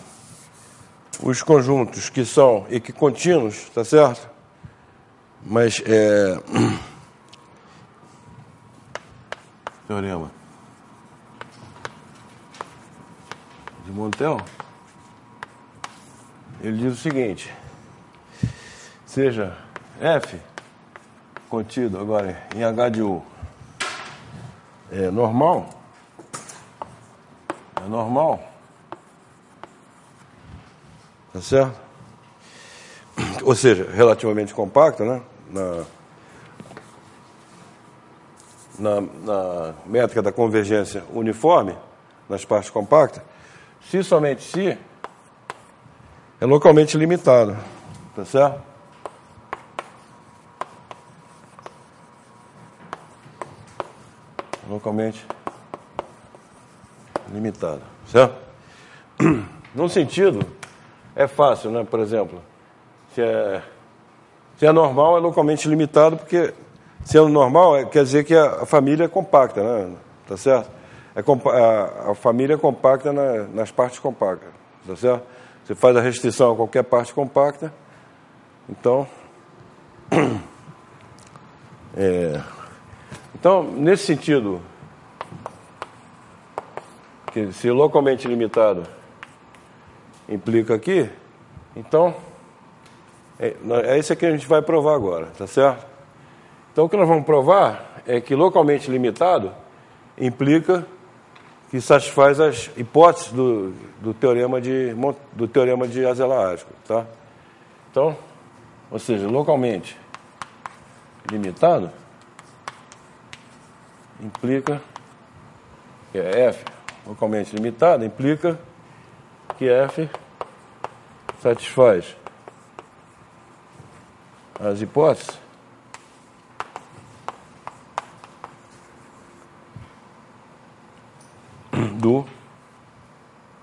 os conjuntos que são equicontínuos, tá certo? Mas teorema de Montel, ele diz o seguinte: seja F contido agora em H de U é normal, tá certo? Ou seja, relativamente compacto, né? Na métrica da convergência uniforme, nas partes compactas, se somente se é localmente limitado, tá certo? Localmente limitado, certo? Num sentido, é fácil, né? Por exemplo, se é normal, é localmente limitado, porque sendo normal, quer dizer que a família é compacta, né? Tá certo? A família é compacta nas partes compactas, tá certo? Você faz a restrição a qualquer parte compacta, então... Então, nesse sentido, que se localmente limitado implica aqui, então, é isso aqui que a gente vai provar agora, tá certo? Então, o que nós vamos provar é que localmente limitado implica que satisfaz as hipóteses do teorema de Arzelà-Askell, tá? Então, ou seja, localmente limitado implica que F localmente limitado implica que F satisfaz as hipóteses do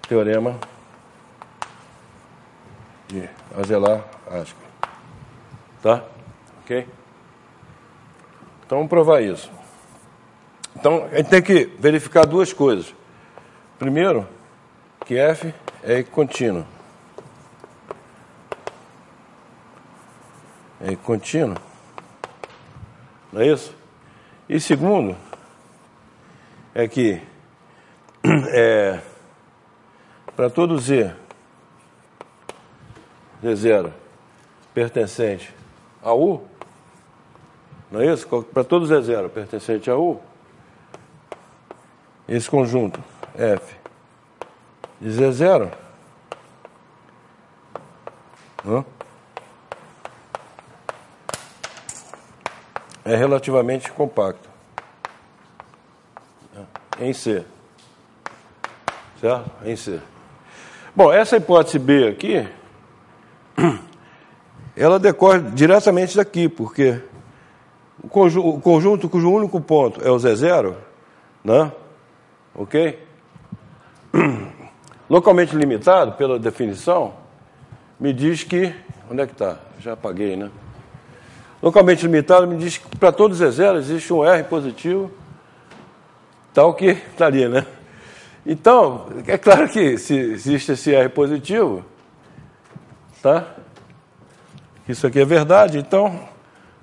teorema de Arzelà-Askell. Tá? Ok? Então vamos provar isso. Então a gente tem que verificar duas coisas. Primeiro, que F é equicontínuo. É equicontínuo. Não é isso? E segundo, é que para todo Z, Z0 pertencente a U, não é isso? Para todo Z0 pertencente a U, esse conjunto F de Z0 é relativamente compacto em C. Certo? Em C. Bom, essa hipótese B aqui, ela decorre diretamente daqui, porque o conjunto cujo único ponto é o Z0, né? Ok? Localmente limitado, pela definição, me diz que... Onde é que está? Já apaguei, né? Localmente limitado me diz que para todo Z0 existe um R positivo, tal que estaria, né? Então, é claro que se existe esse R positivo, tá? Isso aqui é verdade. Então,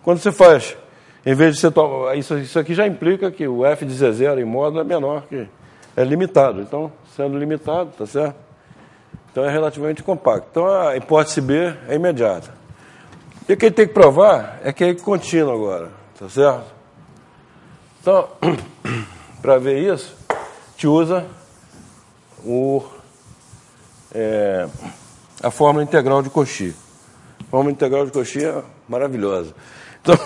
quando você faz, em vez de você tomar... Isso aqui já implica que o F de Z0 em módulo é menor, que é limitado. Então, sendo limitado, tá certo? Então, é relativamente compacto. Então, a hipótese B é imediata. E o que ele tem que provar é que é contínuo agora, tá certo? Então, para ver isso, te usa a fórmula integral de Cauchy. A fórmula integral de Cauchy é maravilhosa. Então,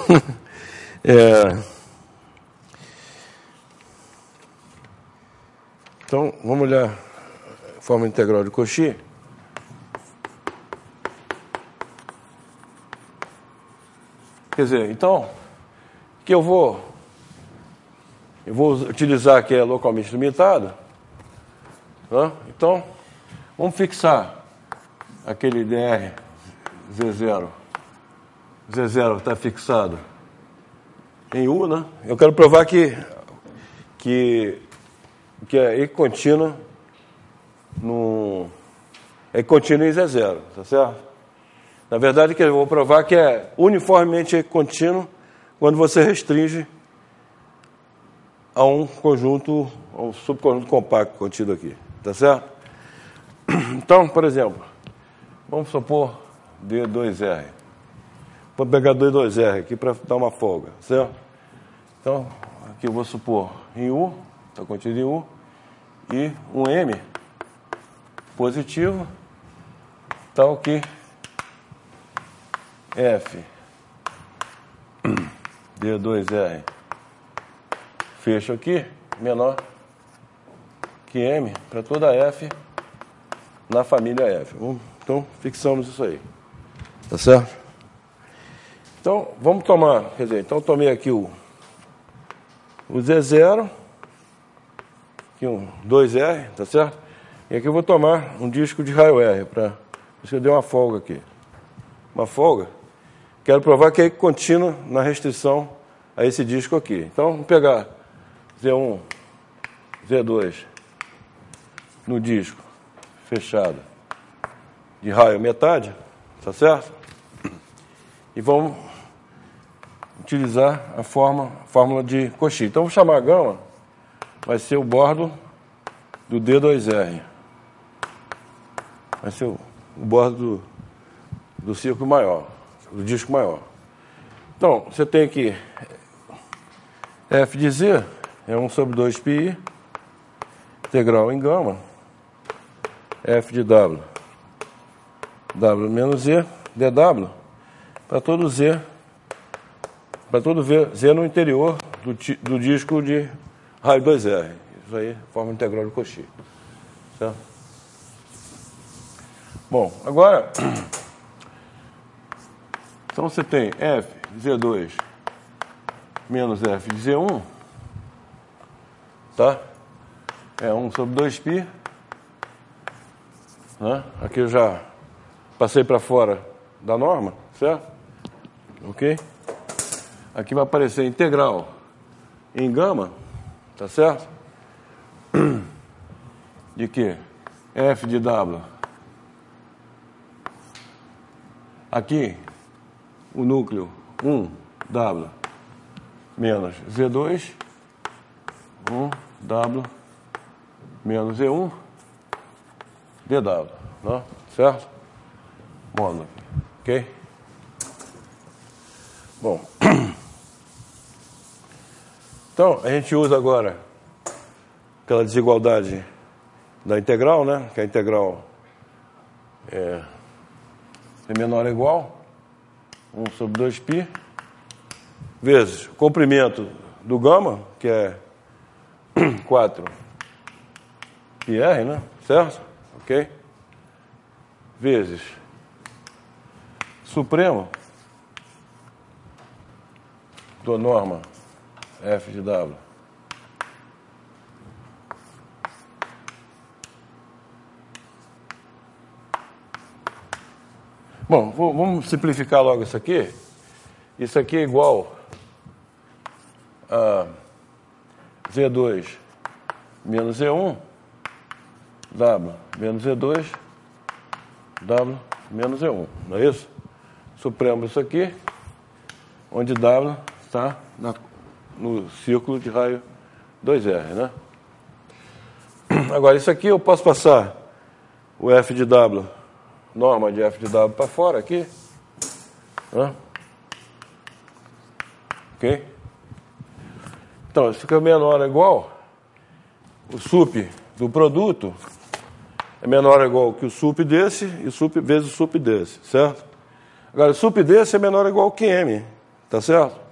então, vamos olhar a fórmula integral de Cauchy. Quer dizer, então, que eu vou utilizar que é localmente limitado, né? Então, vamos fixar aquele dr Z0. Z0 está fixado em U, né? Eu quero provar que é equicontínuo em Z0, tá certo? Na verdade, eu vou provar que é uniformemente equicontínuo quando você restringe a um conjunto, a um subconjunto compacto contido aqui, tá certo? Então, por exemplo, vamos supor D2R. Vou pegar D2R aqui para dar uma folga, certo? Então, aqui eu vou supor em U, está contido em U, e um M positivo, tal que F D2R fecho aqui, menor que M para toda F na família F. Então, fixamos isso aí. Tá certo? Então, vamos tomar, quer dizer, então tomei aqui o Z0, aqui um 2R, tá certo? E aqui eu vou tomar um disco de raio R, por isso que eu dei uma folga aqui. Uma folga. Quero provar que é contínuo na restrição a esse disco aqui. Então, vamos pegar Z1, Z2 no disco fechado de raio metade, tá certo? E vamos utilizar a fórmula de Cauchy. Então, vou chamar a gama, vai ser o bordo do D2R. Vai ser o bordo do círculo maior, do disco maior. Então, você tem aqui F de Z é 1 sobre 2 πi integral em gama F de W W menos Z dW para todo Z no interior do disco de raio 2R. Isso aí, forma integral de Cauchy. Certo? Bom, agora então você tem F de Z2 menos F de Z1, tá? É 1 sobre 2 π, né? Aqui eu já passei para fora da norma, certo? Ok? Aqui vai aparecer integral em gama, tá certo? De quê? F de W. Aqui, o núcleo 1W menos Z2, 1W menos E1, DW, né? Certo? Módulo, ok? Bom, então a gente usa agora aquela desigualdade da integral, né? Que a integral é menor ou igual 1 sobre 2π vezes o comprimento do gama, que é 4πr, né? Certo? Ok? Vezes supremo do norma F de W. Bom, vamos simplificar logo isso aqui. Isso aqui é igual a Z2 menos E1, W menos E2, W menos E1. Não é isso? Supremo isso aqui, onde W está no círculo de raio 2R, né? Agora, isso aqui eu posso passar o F de W, norma de F de W para fora aqui, né? Ok? Então, isso fica menor ou igual, o sup do produto é menor ou igual que o sup desse e o sup vezes o sup desse, certo? Agora, o sup desse é menor ou igual que M, tá certo?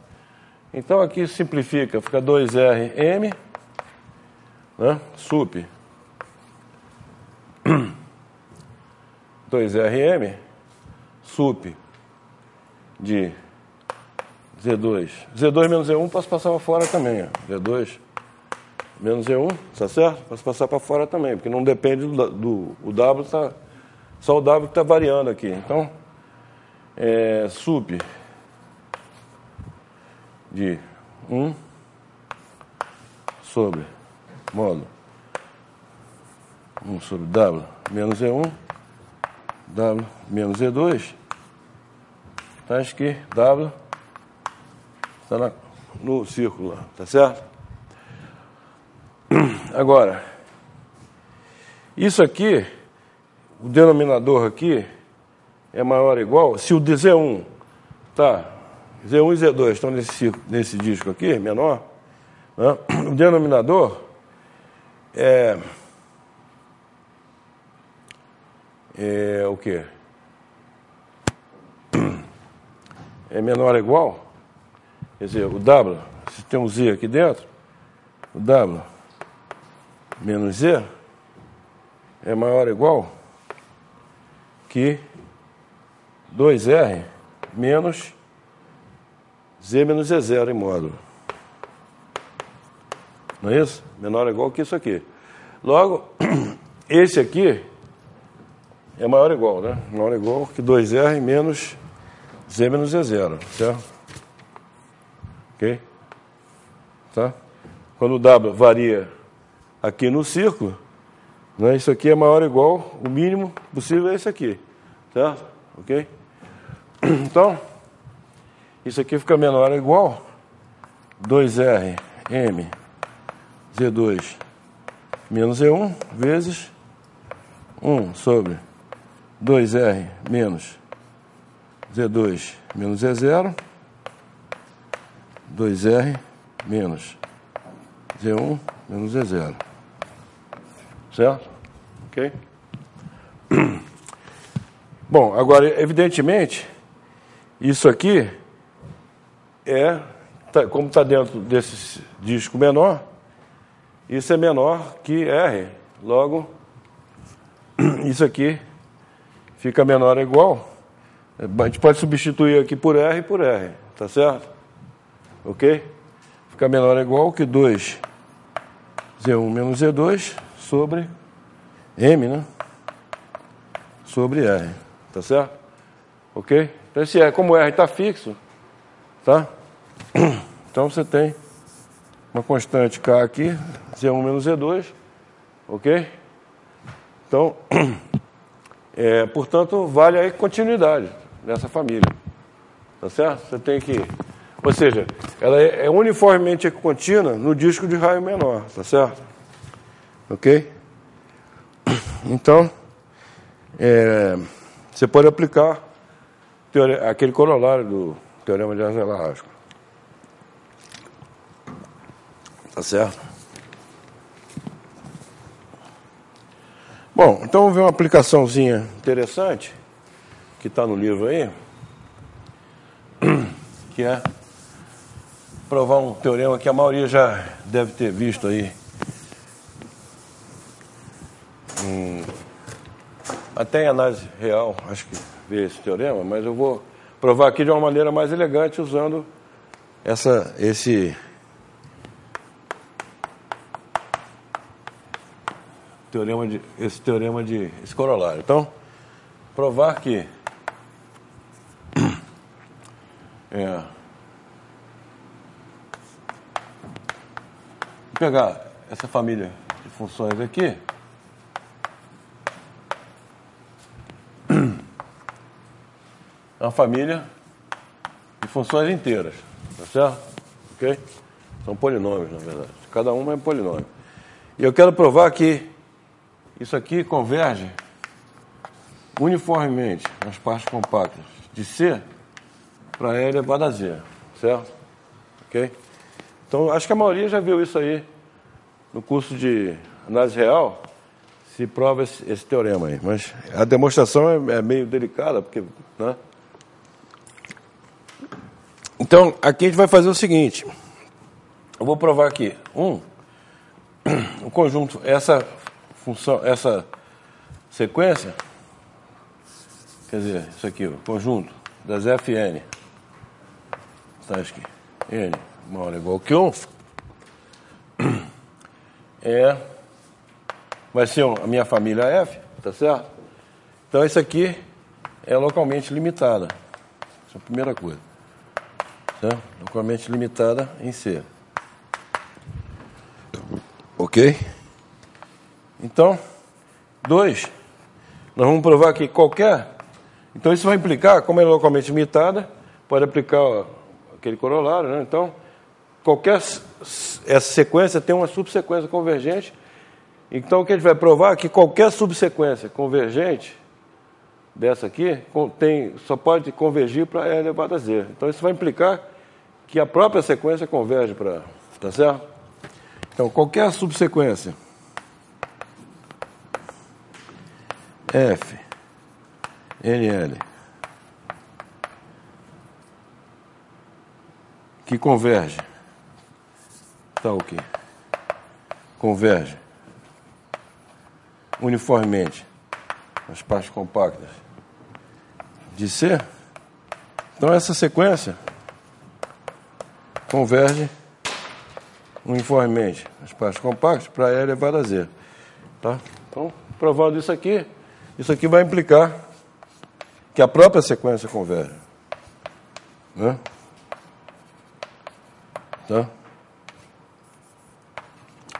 Então, aqui simplifica, fica 2RM, né? Sup 2RM, sup de Z2. Z2 menos E1 posso passar para fora também. Ó. Z2 menos E1, tá certo? Posso passar para fora também, porque não depende o W, só o W que está variando aqui. Então, sup de 1 sobre módulo 1 sobre W menos E1, W menos E2, tá? Acho que W está no círculo lá, tá certo? Agora, isso aqui, o denominador aqui é maior ou igual, se o de Z1, tá? Z1 e Z2 estão nesse disco aqui, menor, né? O denominador é o quê? É menor ou igual? Quer dizer, o W, se tem um Z aqui dentro, o W menos Z é maior ou igual que 2R menos Z menos Z0 em módulo. Não é isso? Menor ou igual que isso aqui. Logo, esse aqui é maior ou igual, né? Maior ou igual que 2R menos Z menos Z0, certo? Ok? Tá? Quando o W varia aqui no círculo, né, isso aqui é maior ou igual, o mínimo possível é esse aqui, certo? Ok? Então, isso aqui fica menor ou igual 2R M Z2 menos E1 vezes 1 sobre 2R menos Z2 menos Z0, 2R menos Z1 menos Z0. Certo? Ok? Bom, agora, evidentemente, isso aqui como está dentro desse disco menor, isso é menor que R. Logo, isso aqui fica menor ou igual. A gente pode substituir aqui por R, tá certo? Ok? Fica menor ou igual que 2 Z1 menos Z2 sobre M, né? Sobre R, tá certo? Ok? Então, como o R está fixo, tá? Então, você tem uma constante K aqui, Z1 menos Z2, ok? Então, portanto, vale aí continuidade nessa família. Tá certo? Você tem que... Ou seja, ela é uniformemente equicontínua no disco de raio menor, tá certo? Ok? Então, você pode aplicar aquele corolário do teorema de Arzelà-Rosca. Tá certo? Bom, então vamos ver uma aplicaçãozinha interessante que está no livro aí, que é provar um teorema que a maioria já deve ter visto aí, até em análise real, acho que vê esse teorema, mas eu vou provar aqui de uma maneira mais elegante usando esse corolário. Então, provar que pegar essa família de funções aqui, é uma família de funções inteiras, tá certo? Ok? São polinômios, na verdade. Cada uma é um polinômio. E eu quero provar que isso aqui converge uniformemente nas partes compactas de C para E elevado a Z, certo? Ok? Então, acho que a maioria já viu isso aí no curso de análise real, se prova esse teorema aí. Mas a demonstração é meio delicada, porque... Né? Então, aqui a gente vai fazer o seguinte. Eu vou provar aqui. O conjunto, essa função, essa sequência, quer dizer, isso aqui, o conjunto das Fn, tá aqui, n maior ou igual que 1, vai ser a minha família F, tá certo? Então, isso aqui é localmente limitada. Essa é a primeira coisa. Certo? Localmente limitada em C. Ok? Então, 2, nós vamos provar que qualquer... Então, isso vai implicar, como é localmente limitada, pode aplicar aquele corolário, né? Então, essa sequência tem uma subsequência convergente. Então, o que a gente vai provar é que qualquer subsequência convergente dessa aqui só pode convergir para E elevado a Z. Então, isso vai implicar que a própria sequência converge para... Tá certo? Então, qualquer subsequência F, NL, que converge, tá ok, converge uniformemente nas partes compactas de C, então essa sequência converge uniformemente nas partes compactas para E elevado a Z. Tá? Então, provando isso aqui vai implicar que a própria sequência converge. Né? Tá?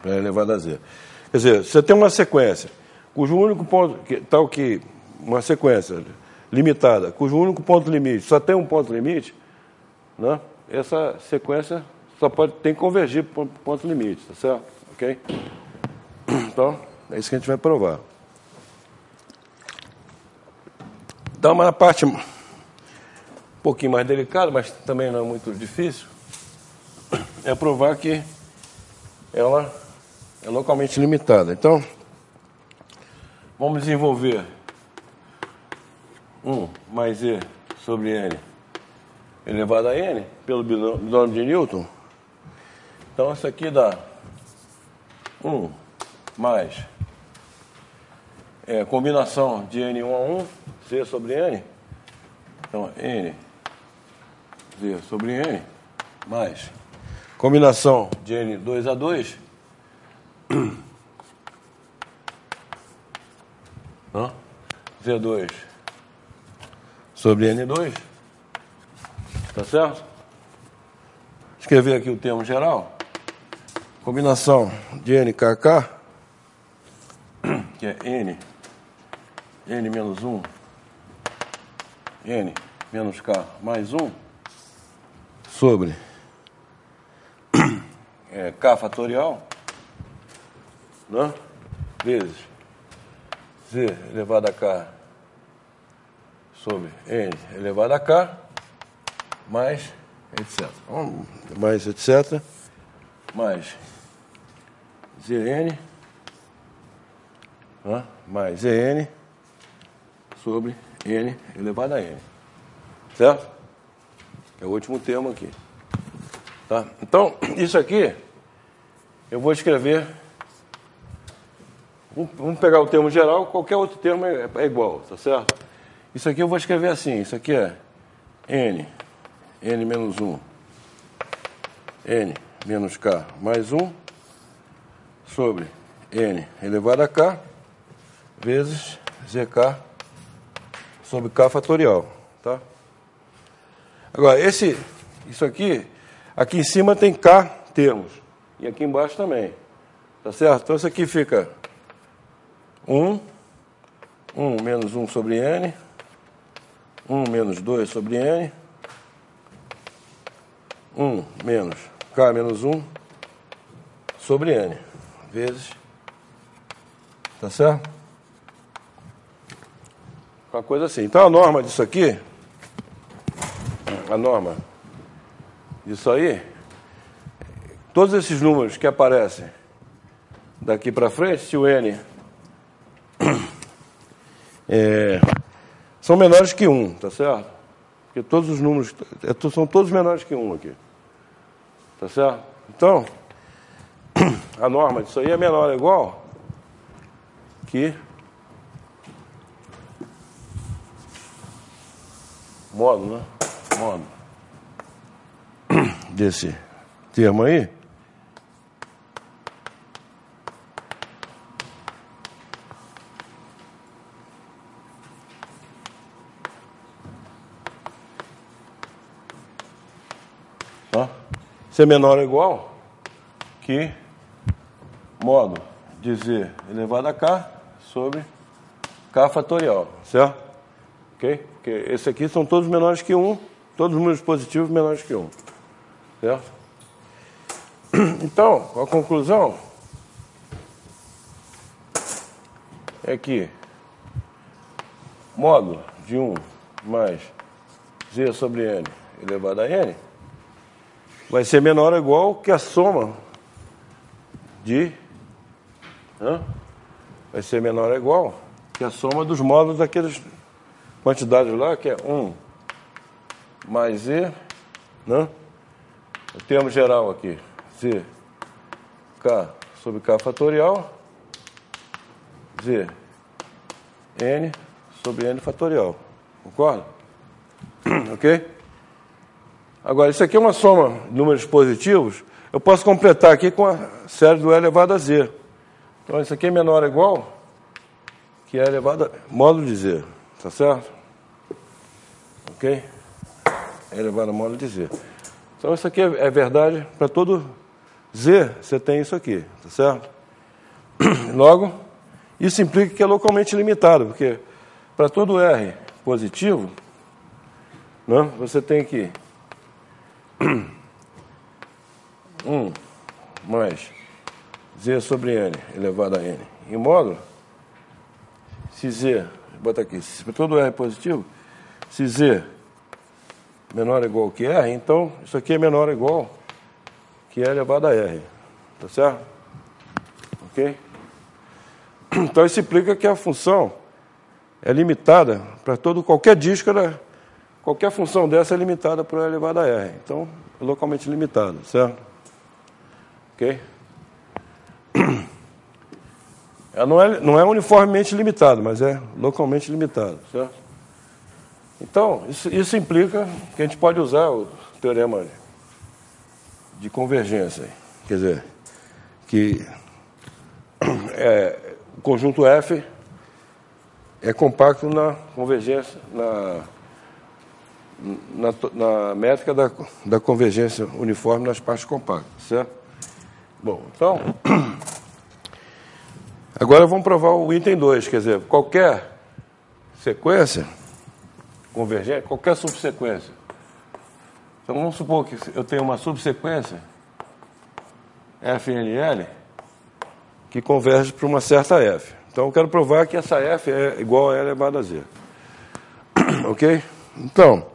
Para E elevado a Z. Quer dizer, você tem uma sequência cujo único ponto, uma sequência limitada, cujo único ponto limite só tem um ponto limite, né? Essa sequência tem que convergir para o ponto limite, tá certo? Ok? Então, é isso que a gente vai provar. Então, uma parte um pouquinho mais delicada, mas também não é muito difícil, é provar que ela é localmente limitada. Então, vamos desenvolver 1 mais E sobre N elevado a N, pelo binômio de Newton. Então, isso aqui dá 1 mais combinação de N1 a 1, Z sobre N. Então, N, Z sobre N, mais combinação de N2 a 2, Z2 sobre N2, tá certo? Escrever aqui o termo geral, combinação de NKK, que é N N menos 1, N menos K mais 1, sobre K fatorial, né? Vezes Z elevado a K sobre N elevado a K, mais etc. Mais etc. Mais Zn, né? Mais Zn sobre N elevado a N. Certo? É o último termo aqui. Tá? Então, isso aqui, eu vou escrever. Vamos pegar o termo geral, qualquer outro termo é igual, tá certo? Isso aqui eu vou escrever assim, isso aqui é N menos 1, N menos K mais 1, sobre N elevado a K, vezes ZK sobre K fatorial, tá? Agora, isso aqui em cima tem K termos, e aqui embaixo também, tá certo? Então isso aqui fica 1 menos 1 sobre N, 1 menos 2 sobre N, 1 menos K menos 1 sobre N, vezes, tá certo? Uma coisa assim. Então a norma disso aqui, todos esses números que aparecem daqui para frente, se o N são menores que 1, tá certo? Porque todos os números são todos menores que 1 aqui. Tá certo? Então, a norma disso aí é menor ou igual que módulo, né? Módulo desse termo aí ser menor ou igual que módulo de Z elevado a K sobre K fatorial, certo? Ok? Porque esse aqui são todos menores que 1, todos os números positivos menores que 1, certo? Então, a conclusão é que módulo de 1 mais Z sobre N elevado a N vai ser menor ou igual que a soma de... vai ser menor ou igual que a soma dos módulos daquelas quantidades lá, que é 1 mais Z, né? O termo geral aqui, Z, K sobre K fatorial, Z, N sobre N fatorial. Concorda? Ok? Agora, isso aqui é uma soma de números positivos. Eu posso completar aqui com a série do E elevado a Z. Então, isso aqui é menor ou igual que E elevado a módulo de Z. Tá certo? Ok? E elevado a módulo de Z. Então, isso aqui é verdade para todo Z, você tem isso aqui. Tá certo? Logo, isso implica que é localmente limitado, porque para todo R positivo, né, você tem que 1 mais Z sobre N elevado a N em módulo, se Z, bota aqui, se para todo R positivo, se Z menor ou igual que R, então isso aqui é menor ou igual que E elevado a R. Tá certo? Ok? Então isso implica que a função é limitada para qualquer disco, qualquer função dessa é limitada por E elevado a R. Então, é localmente limitado, certo? Ok? Não é uniformemente limitado, mas é localmente limitado, certo? Então, isso implica que a gente pode usar o teorema de convergência. Quer dizer, que o conjunto F é compacto na convergência, na métrica da convergência uniforme nas partes compactas, certo? Bom, então, agora vamos provar o item 2, quer dizer, qualquer sequência convergente, qualquer subsequência. Então vamos supor que eu tenho uma subsequência FNL que converge para uma certa F. Então eu quero provar que essa F é igual a E elevado a Z. Ok? Então,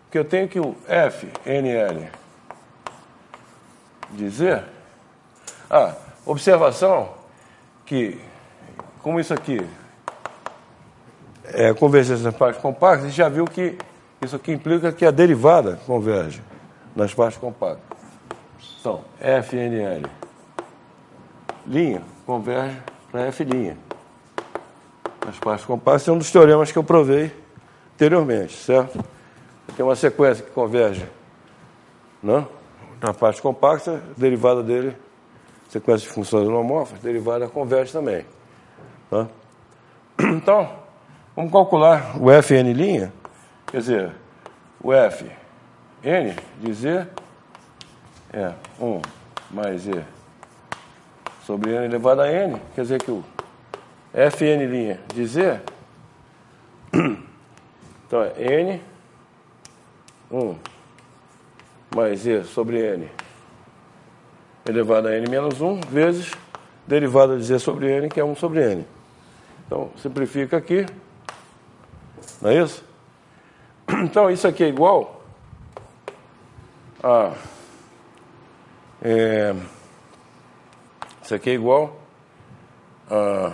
que eu tenho que o FNL de Z. Observação que, como isso aqui é convergência nas partes compactas, a gente já viu que isso aqui implica que a derivada converge nas partes compactas. Então, FNL linha converge para F linha nas partes compactas. É um dos teoremas que eu provei anteriormente, certo? Tem uma sequência que converge, né, na parte compacta, derivada dele, sequência de funções homomorfas, derivada converge também. Tá? Então, vamos calcular o Fn', quer dizer, o Fn de Z é 1 mais Z sobre N elevado a N, quer dizer que o Fn' de Z, então é N 1 mais Z sobre N elevado a N menos 1 vezes derivada de Z sobre N, que é 1 sobre N. Então, simplifica aqui. Não é isso? Então, isso aqui é igual a... isso aqui é igual a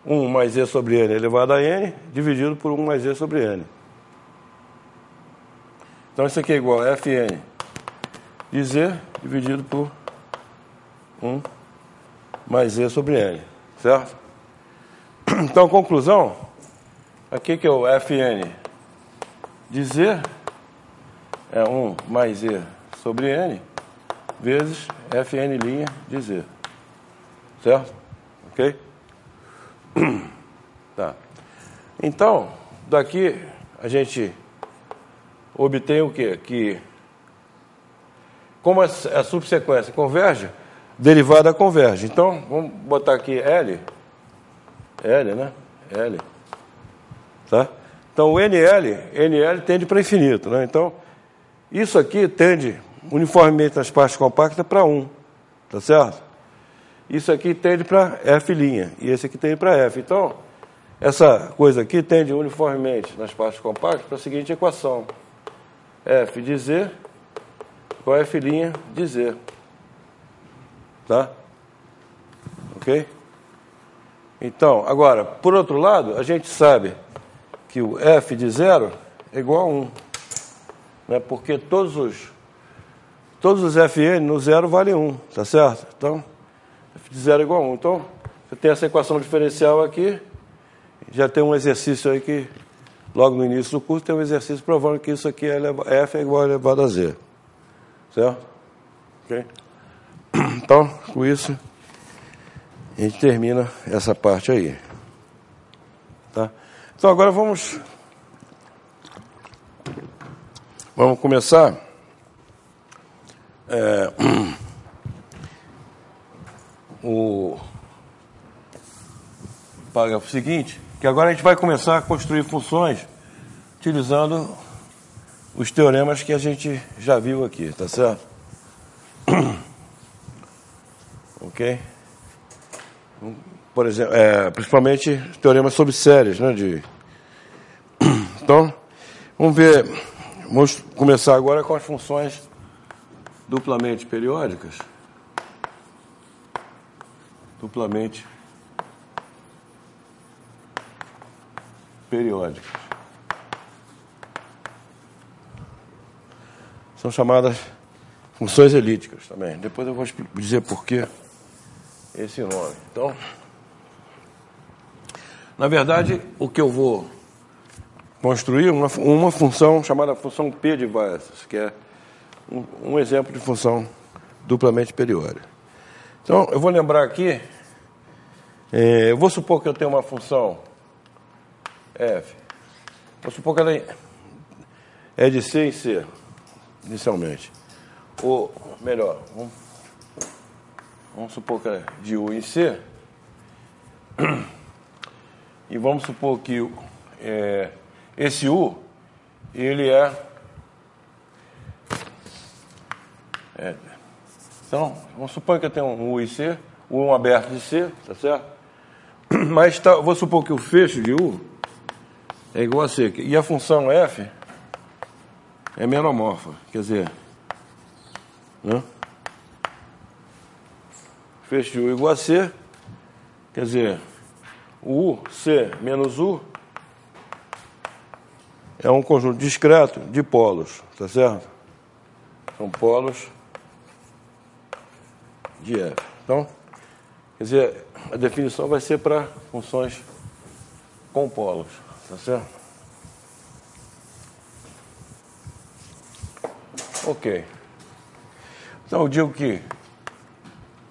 1 mais Z sobre N elevado a N, dividido por 1 mais Z sobre N. Então, isso aqui é igual a Fn de Z dividido por 1 mais Z sobre N. Certo? Então, conclusão, aqui que é o Fn de Z é 1 mais Z sobre N vezes Fn' de Z. Certo? Ok? Tá. Então, daqui a gente obtém o quê? Que, como a subsequência converge, derivada converge. Então, vamos botar aqui L, né? L. Tá? Então, o NL tende para infinito, né? Então, isso aqui tende uniformemente nas partes compactas para 1. Tá certo? Isso aqui tende para F', e esse aqui tende para F. Então, essa coisa aqui tende uniformemente nas partes compactas para a seguinte equação. F de Z igual a F' de Z. Tá? Ok? Então, agora, por outro lado, a gente sabe que o F de 0 é igual a 1. Né? Porque todos os Fn no 0 valem 1. Tá certo? Então, F de 0 é igual a 1. Então, você tem essa equação diferencial aqui. Já tem um exercício aí que, logo no início do curso, tem um exercício provando que isso aqui F é igual a elevado a Z. Certo? Ok? Então, com isso, a gente termina essa parte aí. Tá? Então, agora vamos começar o parágrafo seguinte, que agora a gente vai começar a construir funções utilizando os teoremas que a gente já viu aqui, tá certo? Ok? Por exemplo, principalmente teoremas sobre séries, né? Então, vamos começar agora com as funções duplamente periódicas. Duplamente periódicas. São chamadas funções elípticas também. Depois eu vou dizer por que esse nome. Então, na verdade, o que eu vou construir é uma função chamada função P de Weierstrass, que é um exemplo de função duplamente periódica. Então, eu vou lembrar aqui, eu vou supor que eu tenho uma função f. Vou supor que ela é de C em C, inicialmente. Ou, melhor, vamos supor que é de U em C, E vamos supor que esse U, ele então, vamos supor que eu tenho um U e C, U1 aberto de C, tá certo? Mas vou supor que o fecho de U é igual a C. E a função F é meromorfa, quer dizer, né? Fecho de U igual a C, quer dizer, o U, C menos U é um conjunto discreto de polos, tá certo? São polos de F. Então, quer dizer, a definição vai ser para funções com polos, tá certo? Ok. Então, eu digo que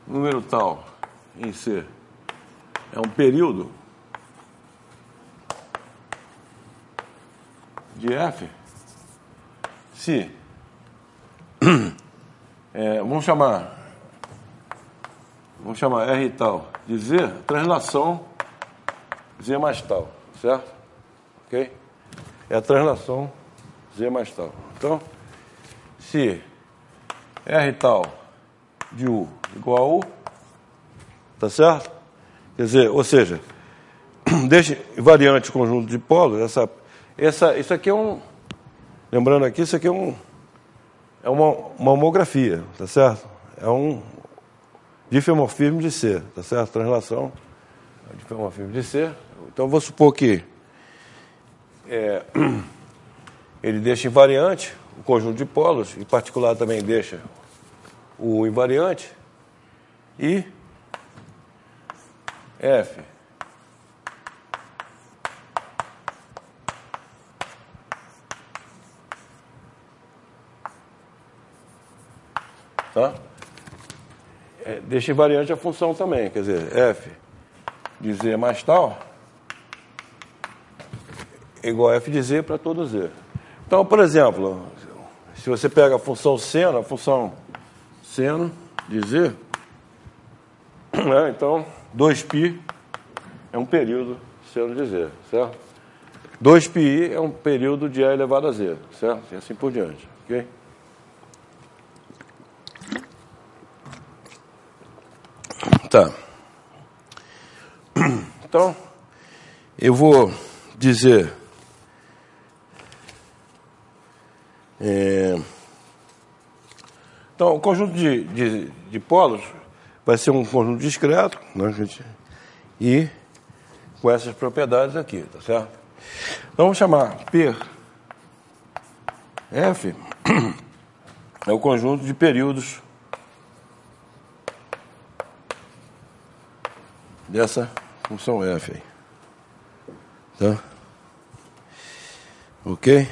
número tal em C é um período de F se vamos chamar R tal de Z, translação Z mais tal, certo? Ok? É a translação Z mais tal. Então, se R tal de U igual a U, tá certo? Quer dizer, ou seja, deixa invariante o conjunto de polos, isso aqui é lembrando aqui, isso aqui é uma homografia, tá certo? É um difeomorfismo de C, tá certo? Translação, difeomorfismo de C. Então, vou supor que ele deixa invariante o conjunto de polos, em particular também deixa o invariante, e F tá? Deixa invariante a função também, quer dizer, F de Z mais tal é igual a F de Z para todo Z. Então, por exemplo, se você pega a função seno de Z, então 2π é um período seno de Z, certo? 2πi é um período de A elevado a Z, certo? E assim por diante, ok? Tá. Então, eu vou dizer então, o conjunto de polos vai ser um conjunto discreto, né, gente? E com essas propriedades aqui, tá certo? Então, vamos chamar F é o conjunto de períodos dessa função F aí. Tá? Ok?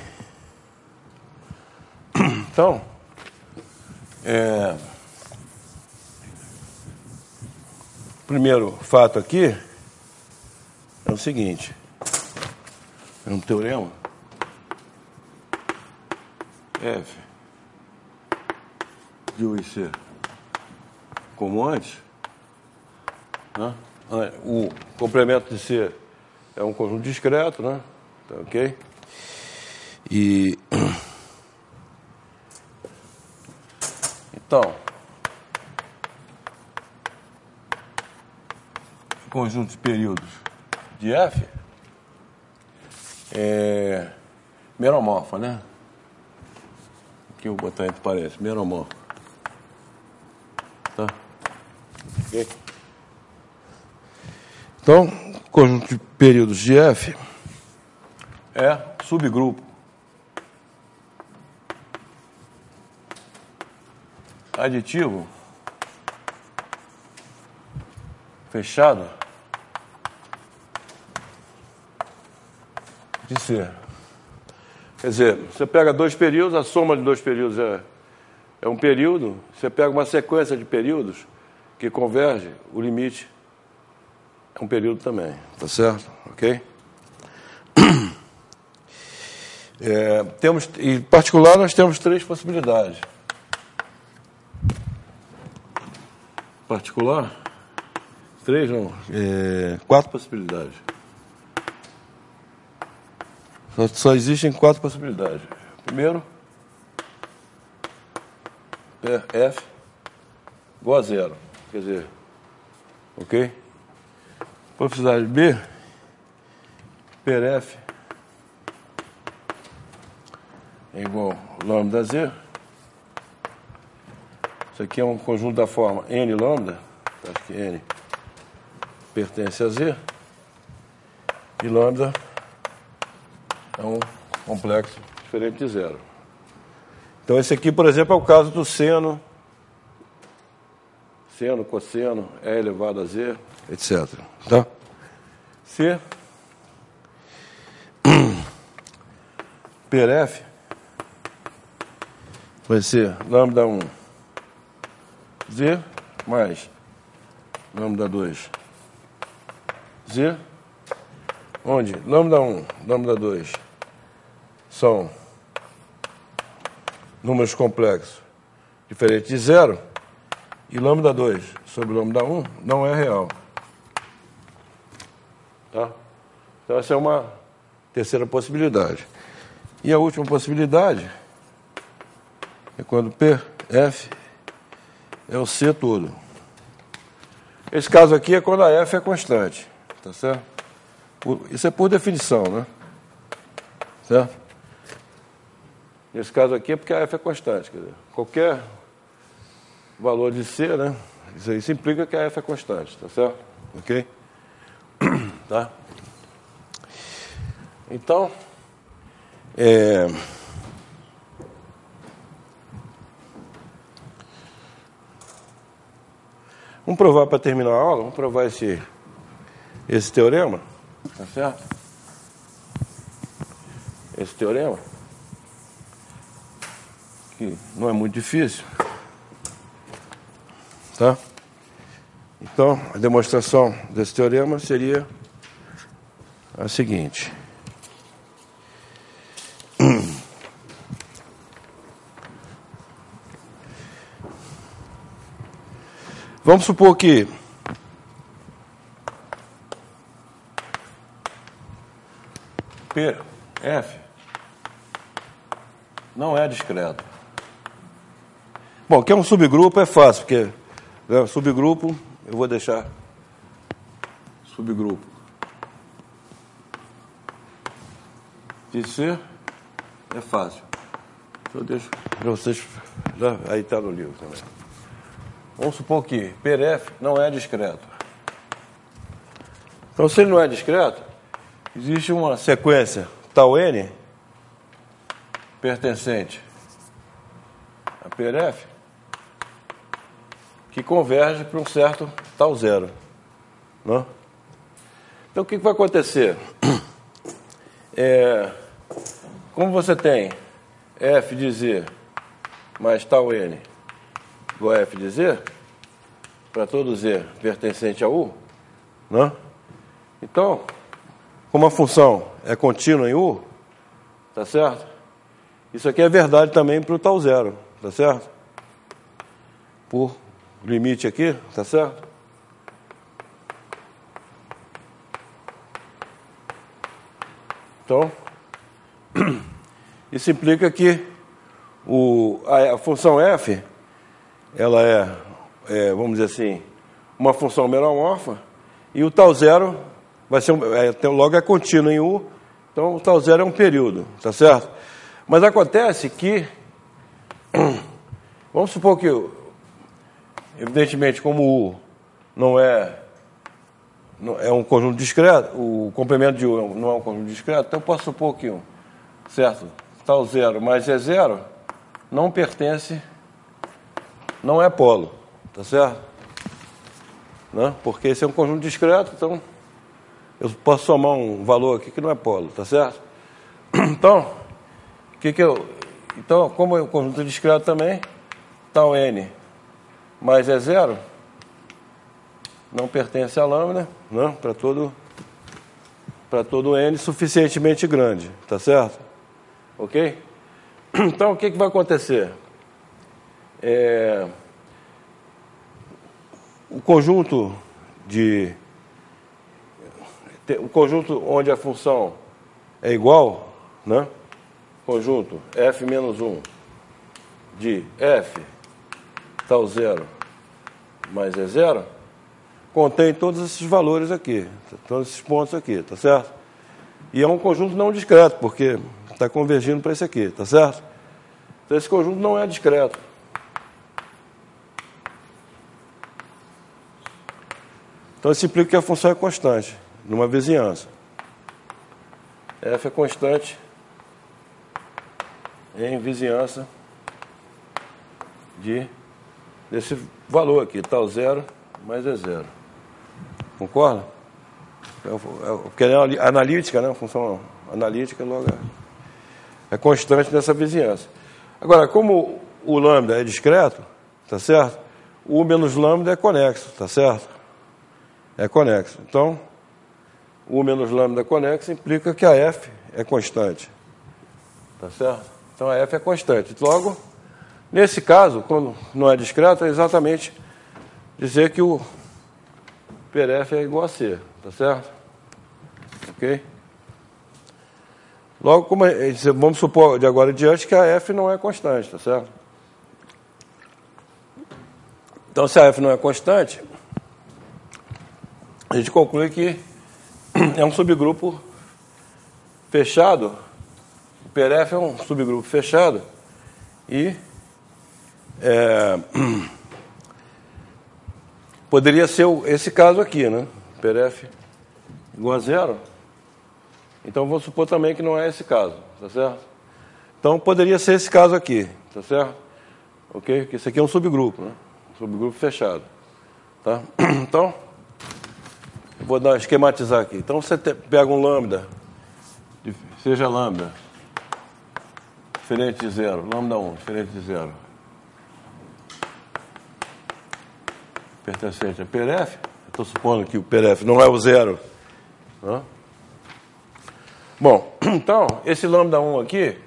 Então, o primeiro fato aqui é o seguinte, é um teorema F de U e C como antes, né? O complemento de C é um conjunto discreto, né? Tá, ok? E então, o conjunto de períodos de F é meromorfa, né? Aqui eu vou botar entre parênteses, meromorfa. Tá? Ok? Então, o conjunto de períodos de F é subgrupo aditivo fechado de C. Quer dizer, você pega dois períodos, a soma de dois períodos é um período, você pega uma sequência de períodos que converge, o limite é um período também, tá certo? Ok? Em particular, nós temos três possibilidades. Particular, 3 não, 4 possibilidades. Só existem 4 possibilidades. Primeiro, F igual a 0. Quer dizer, ok? Possibilidade B, F é igual a lambda Z. Isso aqui é um conjunto da forma N lambda. Acho que N pertence a Z. E lambda é um complexo diferente de 0. Então, esse aqui, por exemplo, é o caso do seno, cosseno, E elevado a Z, etc. Tá? Se per F vai ser lambda 1 Z mais lambda 2 Z, onde lambda 1, lambda 2 são números complexos diferentes de 0 e lambda 2 sobre lambda 1 não é real. Tá? Então, essa é uma terceira possibilidade. E a última possibilidade é quando F é o C todo. Esse caso aqui é quando a F é constante. Tá certo? Isso é por definição, né? Certo? Nesse caso aqui é porque a F é constante. Quer dizer, qualquer valor de C, né? Isso implica que a F é constante. Tá certo? Ok? Tá? Então, vamos provar para terminar a aula, vamos provar esse teorema, tá certo? Esse teorema, que não é muito difícil, tá? Então, a demonstração desse teorema seria a seguinte. Vamos supor que F não é discreto. Bom, que é um subgrupo é fácil, porque subgrupo, eu vou deixar subgrupo de C é fácil. Eu deixo para vocês, aí está no livro também. Vamos supor que F não é discreto. Então, se ele não é discreto, existe uma sequência tal N pertencente a F que converge para um certo tal 0. Não? Então, o que vai acontecer? Como você tem F de Z mais tal N igual a F de Z, para todo Z pertencente a U, né? Então, como a função é contínua em U, tá certo? Isso aqui é verdade também para o tal 0, tá certo? Por limite aqui, tá certo? Então, isso implica que a função f, ela vamos dizer assim, uma função meromorfa, e o tal 0 vai ser logo é contínuo em U, então o tal 0 é um período, tá certo? Mas acontece que, vamos supor que, evidentemente, como U não é um conjunto discreto, o complemento de U não é um conjunto discreto, então eu posso supor que certo, tal 0 mais E0 não pertence, não é polo, tá certo? Não? Porque esse é um conjunto discreto, então eu posso somar um valor aqui que não é polo, tá certo? Então, então como é um conjunto discreto também, tal N mais E0 não pertence a lambda, não, para todo N suficientemente grande, tá certo? Ok? Então, o que vai acontecer? O conjunto de o conjunto onde a função é igual, né? Conjunto f menos 1 de f tal 0 mais é 0, contém todos esses valores aqui, todos esses pontos aqui, tá certo? E é um conjunto não discreto, porque está convergindo para esse aqui, tá certo? Então esse conjunto não é discreto. Então isso implica que a função é constante, numa vizinhança. F é constante em vizinhança desse valor aqui, tal 0 mais é 0. Concorda? Porque é analítica, né? A função analítica logo é constante nessa vizinhança. Agora, como o lambda é discreto, tá certo? O menos lambda é conexo, tá certo? É conexo. Então, o menos lambda conexo implica que a f é constante. Tá certo? Então, a f é constante. Logo, nesse caso, quando não é discreto, é exatamente dizer que o PRF é igual a C. Tá certo? Ok? Logo, vamos supor de agora em diante que a f não é constante. Tá certo? Então, se a f não é constante, a gente conclui que é um subgrupo fechado. O PRF é um subgrupo fechado e poderia ser esse caso aqui, né? PRF igual a 0. Então, vou supor também que não é esse caso, tá certo? Então, poderia ser esse caso aqui, tá certo? Ok? Porque esse aqui é um subgrupo, né? Um subgrupo fechado, tá? Então, vou esquematizar aqui. Então, você pega um lambda, seja lambda diferente de 0, lambda 1 diferente de 0, pertencente a PRF. Estou supondo que o PRF não é o 0. Né? Bom, então, esse lambda 1 aqui,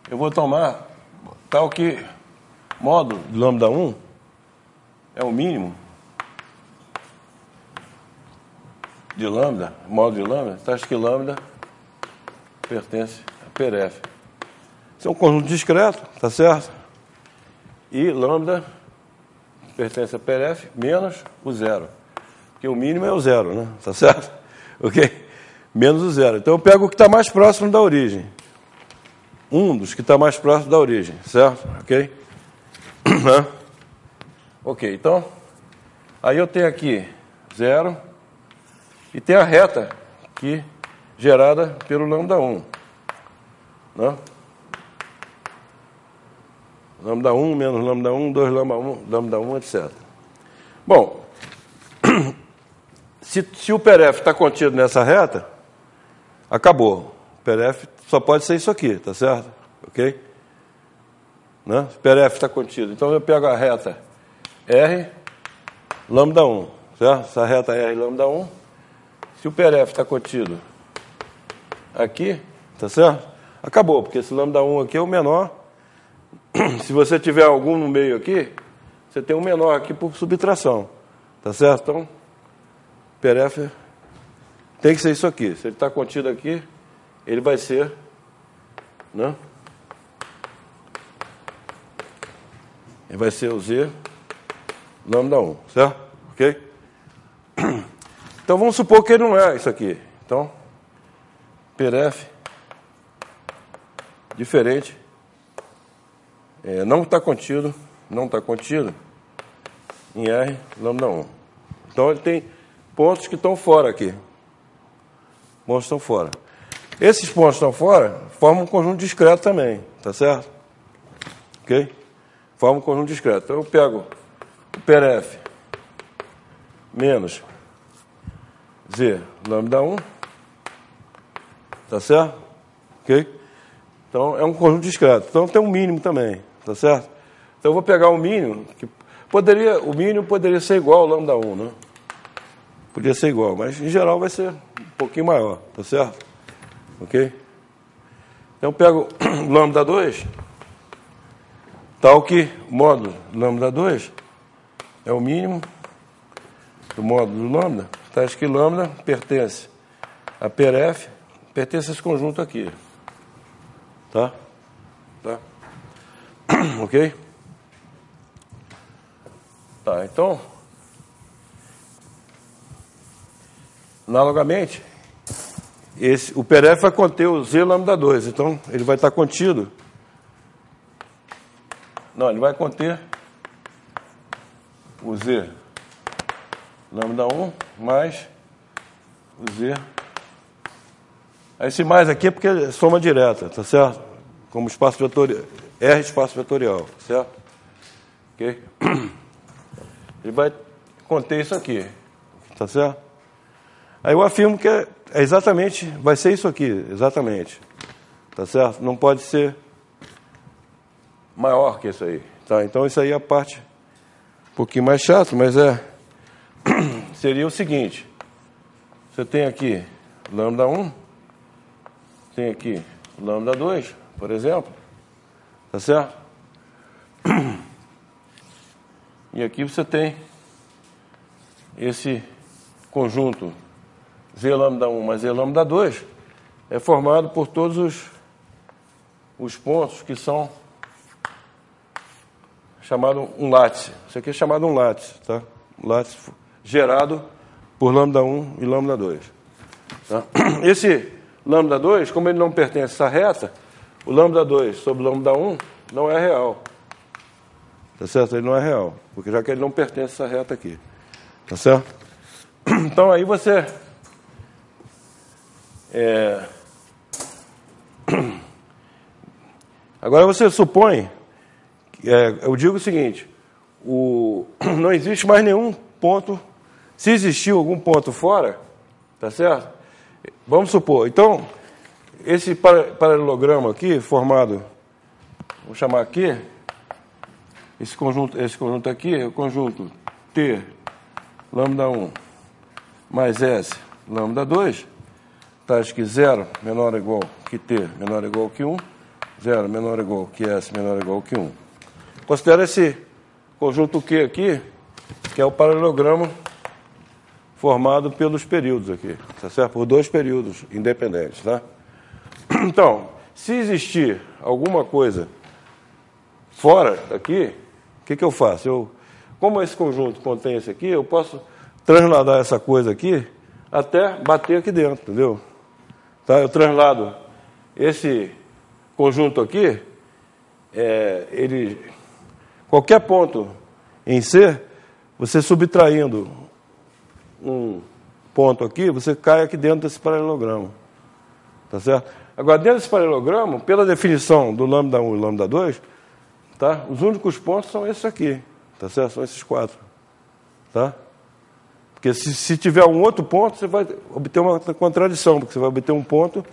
eu vou tomar tal que módulo de lambda 1 é o mínimo de lambda, módulo de lambda, você acha que lambda pertence a PRF. Isso é um conjunto discreto, tá certo? E lambda pertence a PRF menos o 0. Porque o mínimo é o 0, né? Tá certo? Ok? Menos o 0. Então eu pego o que está mais próximo da origem. Um dos que está mais próximo da origem, certo? Ok? Ok, então, aí eu tenho aqui 0 e tem a reta aqui gerada pelo lambda 1. Né? Lambda 1 menos lambda 1, 2 lambda 1, etc. Bom, se o PRF está contido nessa reta, acabou. O PRF só pode ser isso aqui, tá certo? Ok? Né? O PRF está contido. Então eu pego a reta R, lambda 1, certo? Essa reta R, lambda 1. Se o PRF está contido aqui, tá certo? Acabou, porque esse lambda 1 aqui é o menor. Se você tiver algum no meio aqui, você tem um menor aqui por subtração. Tá certo? Então, PRF tem que ser isso aqui. Se ele está contido aqui, ele vai ser, né? Ele vai ser o Z lambda 1, certo? Ok? Então, vamos supor que ele não é isso aqui. Então, PRF diferente. Não está contido em R lambda 1. Então, ele tem pontos que estão fora aqui. Pontos estão fora. Esses pontos que estão fora formam um conjunto discreto também, tá certo? Ok? Formam um conjunto discreto. Então, eu pego o PRF menos Z lambda 1, tá certo? Ok? Então, é um conjunto discreto. Então, tem um mínimo também, tá certo? Então, eu vou pegar o mínimo, o mínimo poderia ser igual ao lambda 1, né? Podia ser igual, mas em geral vai ser um pouquinho maior, tá certo? Ok? Então, eu pego lambda 2, tal que módulo lambda 2 é o mínimo do módulo do lambda, está escrito que lambda pertence a PRF, pertence a esse conjunto aqui. Tá? Tá? Ok? Tá, então, analogamente, o PRF vai conter o Z lambda 2, então ele vai estar contido. Não, ele vai conter o Z lambda 1 mais o Z. Esse mais aqui é porque é soma direta, tá certo? Como espaço vetorial, R espaço vetorial, certo? Ok? Ele vai conter isso aqui, tá certo? Aí eu afirmo que é exatamente, vai ser isso aqui, exatamente, tá certo? Não pode ser maior que isso aí, tá? Então isso aí é a parte um pouquinho mais chata, mas seria o seguinte: você tem aqui lambda 1, tem aqui lambda 2, por exemplo, tá certo? E aqui você tem esse conjunto Z lambda 1 mais Z lambda 2, é formado por todos os pontos que são chamados um látice. Isso aqui é chamado um látice, tá? Um látice gerado por lambda 1 e lambda 2. Tá? Esse lambda 2, como ele não pertence a essa reta, o lambda 2 sobre lambda 1 não é real. Tá certo? Ele não é real, porque já que ele não pertence a essa reta aqui. Tá certo? Então aí você agora você supõe, eu digo o seguinte, não existe mais nenhum ponto, se existiu algum ponto fora, tá certo? Vamos supor, então, esse paralelogramo aqui, formado, vou chamar aqui, esse conjunto aqui é o conjunto T lambda 1 mais S lambda 2, tá escrito que 0 menor ou igual que T menor ou igual que 1, 0 menor ou igual que S menor ou igual que 1. Considera esse conjunto Q aqui, que é o paralelogramo formado pelos períodos aqui, tá certo? Por dois períodos independentes, tá? Então, se existir alguma coisa fora daqui, o que eu faço? Como esse conjunto contém esse aqui, eu posso transladar essa coisa aqui até bater aqui dentro, entendeu? Tá? Eu translado esse conjunto aqui, qualquer ponto em C, você subtraindo um ponto aqui, você cai aqui dentro desse paralelogramo. Tá certo? Agora, dentro desse paralelogramo, pela definição do lambda 1 e lambda 2, tá? Os únicos pontos são esses aqui. Tá certo? São esses quatro. Tá? Porque se tiver um outro ponto, você vai obter uma contradição, porque você vai obter um ponto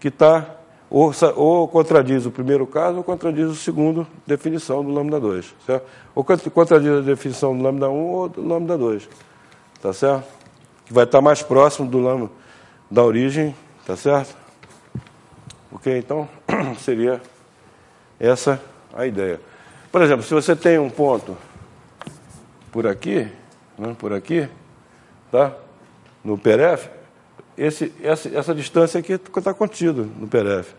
que está ou contradiz o primeiro caso ou contradiz o segundo definição do lambda 2. Certo? Ou contradiz a definição do lambda 1 ou do lambda 2. Tá certo? Que vai estar mais próximo do lambda da origem. Tá certo? Ok? Então, seria essa a ideia. Por exemplo, se você tem um ponto por aqui, né, tá? No PRF, essa distância aqui está contida no PRF.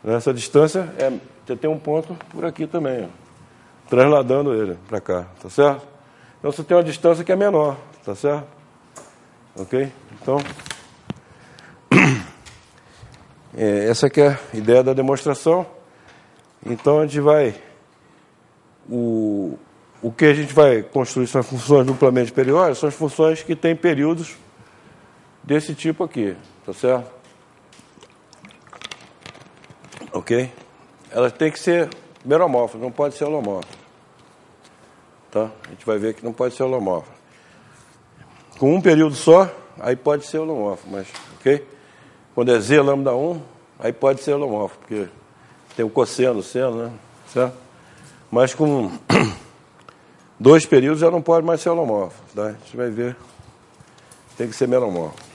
Essa distância você tem um ponto por aqui também, ó, transladando ele para cá, tá certo? Então você tem uma distância que é menor, tá certo? Ok? Então, essa aqui é a ideia da demonstração. Então a gente vai... O que a gente vai construir são as funções duplamente periódicas, são as funções que têm períodos desse tipo aqui, tá certo? Ok? Elas têm que ser meromórficas, não pode ser holomórfica. Tá? A gente vai ver que não pode ser holomórfica. Com um período só, aí pode ser holomórfico, mas, ok? Quando é Z lambda 1, aí pode ser holomórfico, porque tem o cosseno, o seno, né? Certo? Mas com dois períodos já não pode mais ser holomórfico, tá? A gente vai ver, tem que ser meromórfico.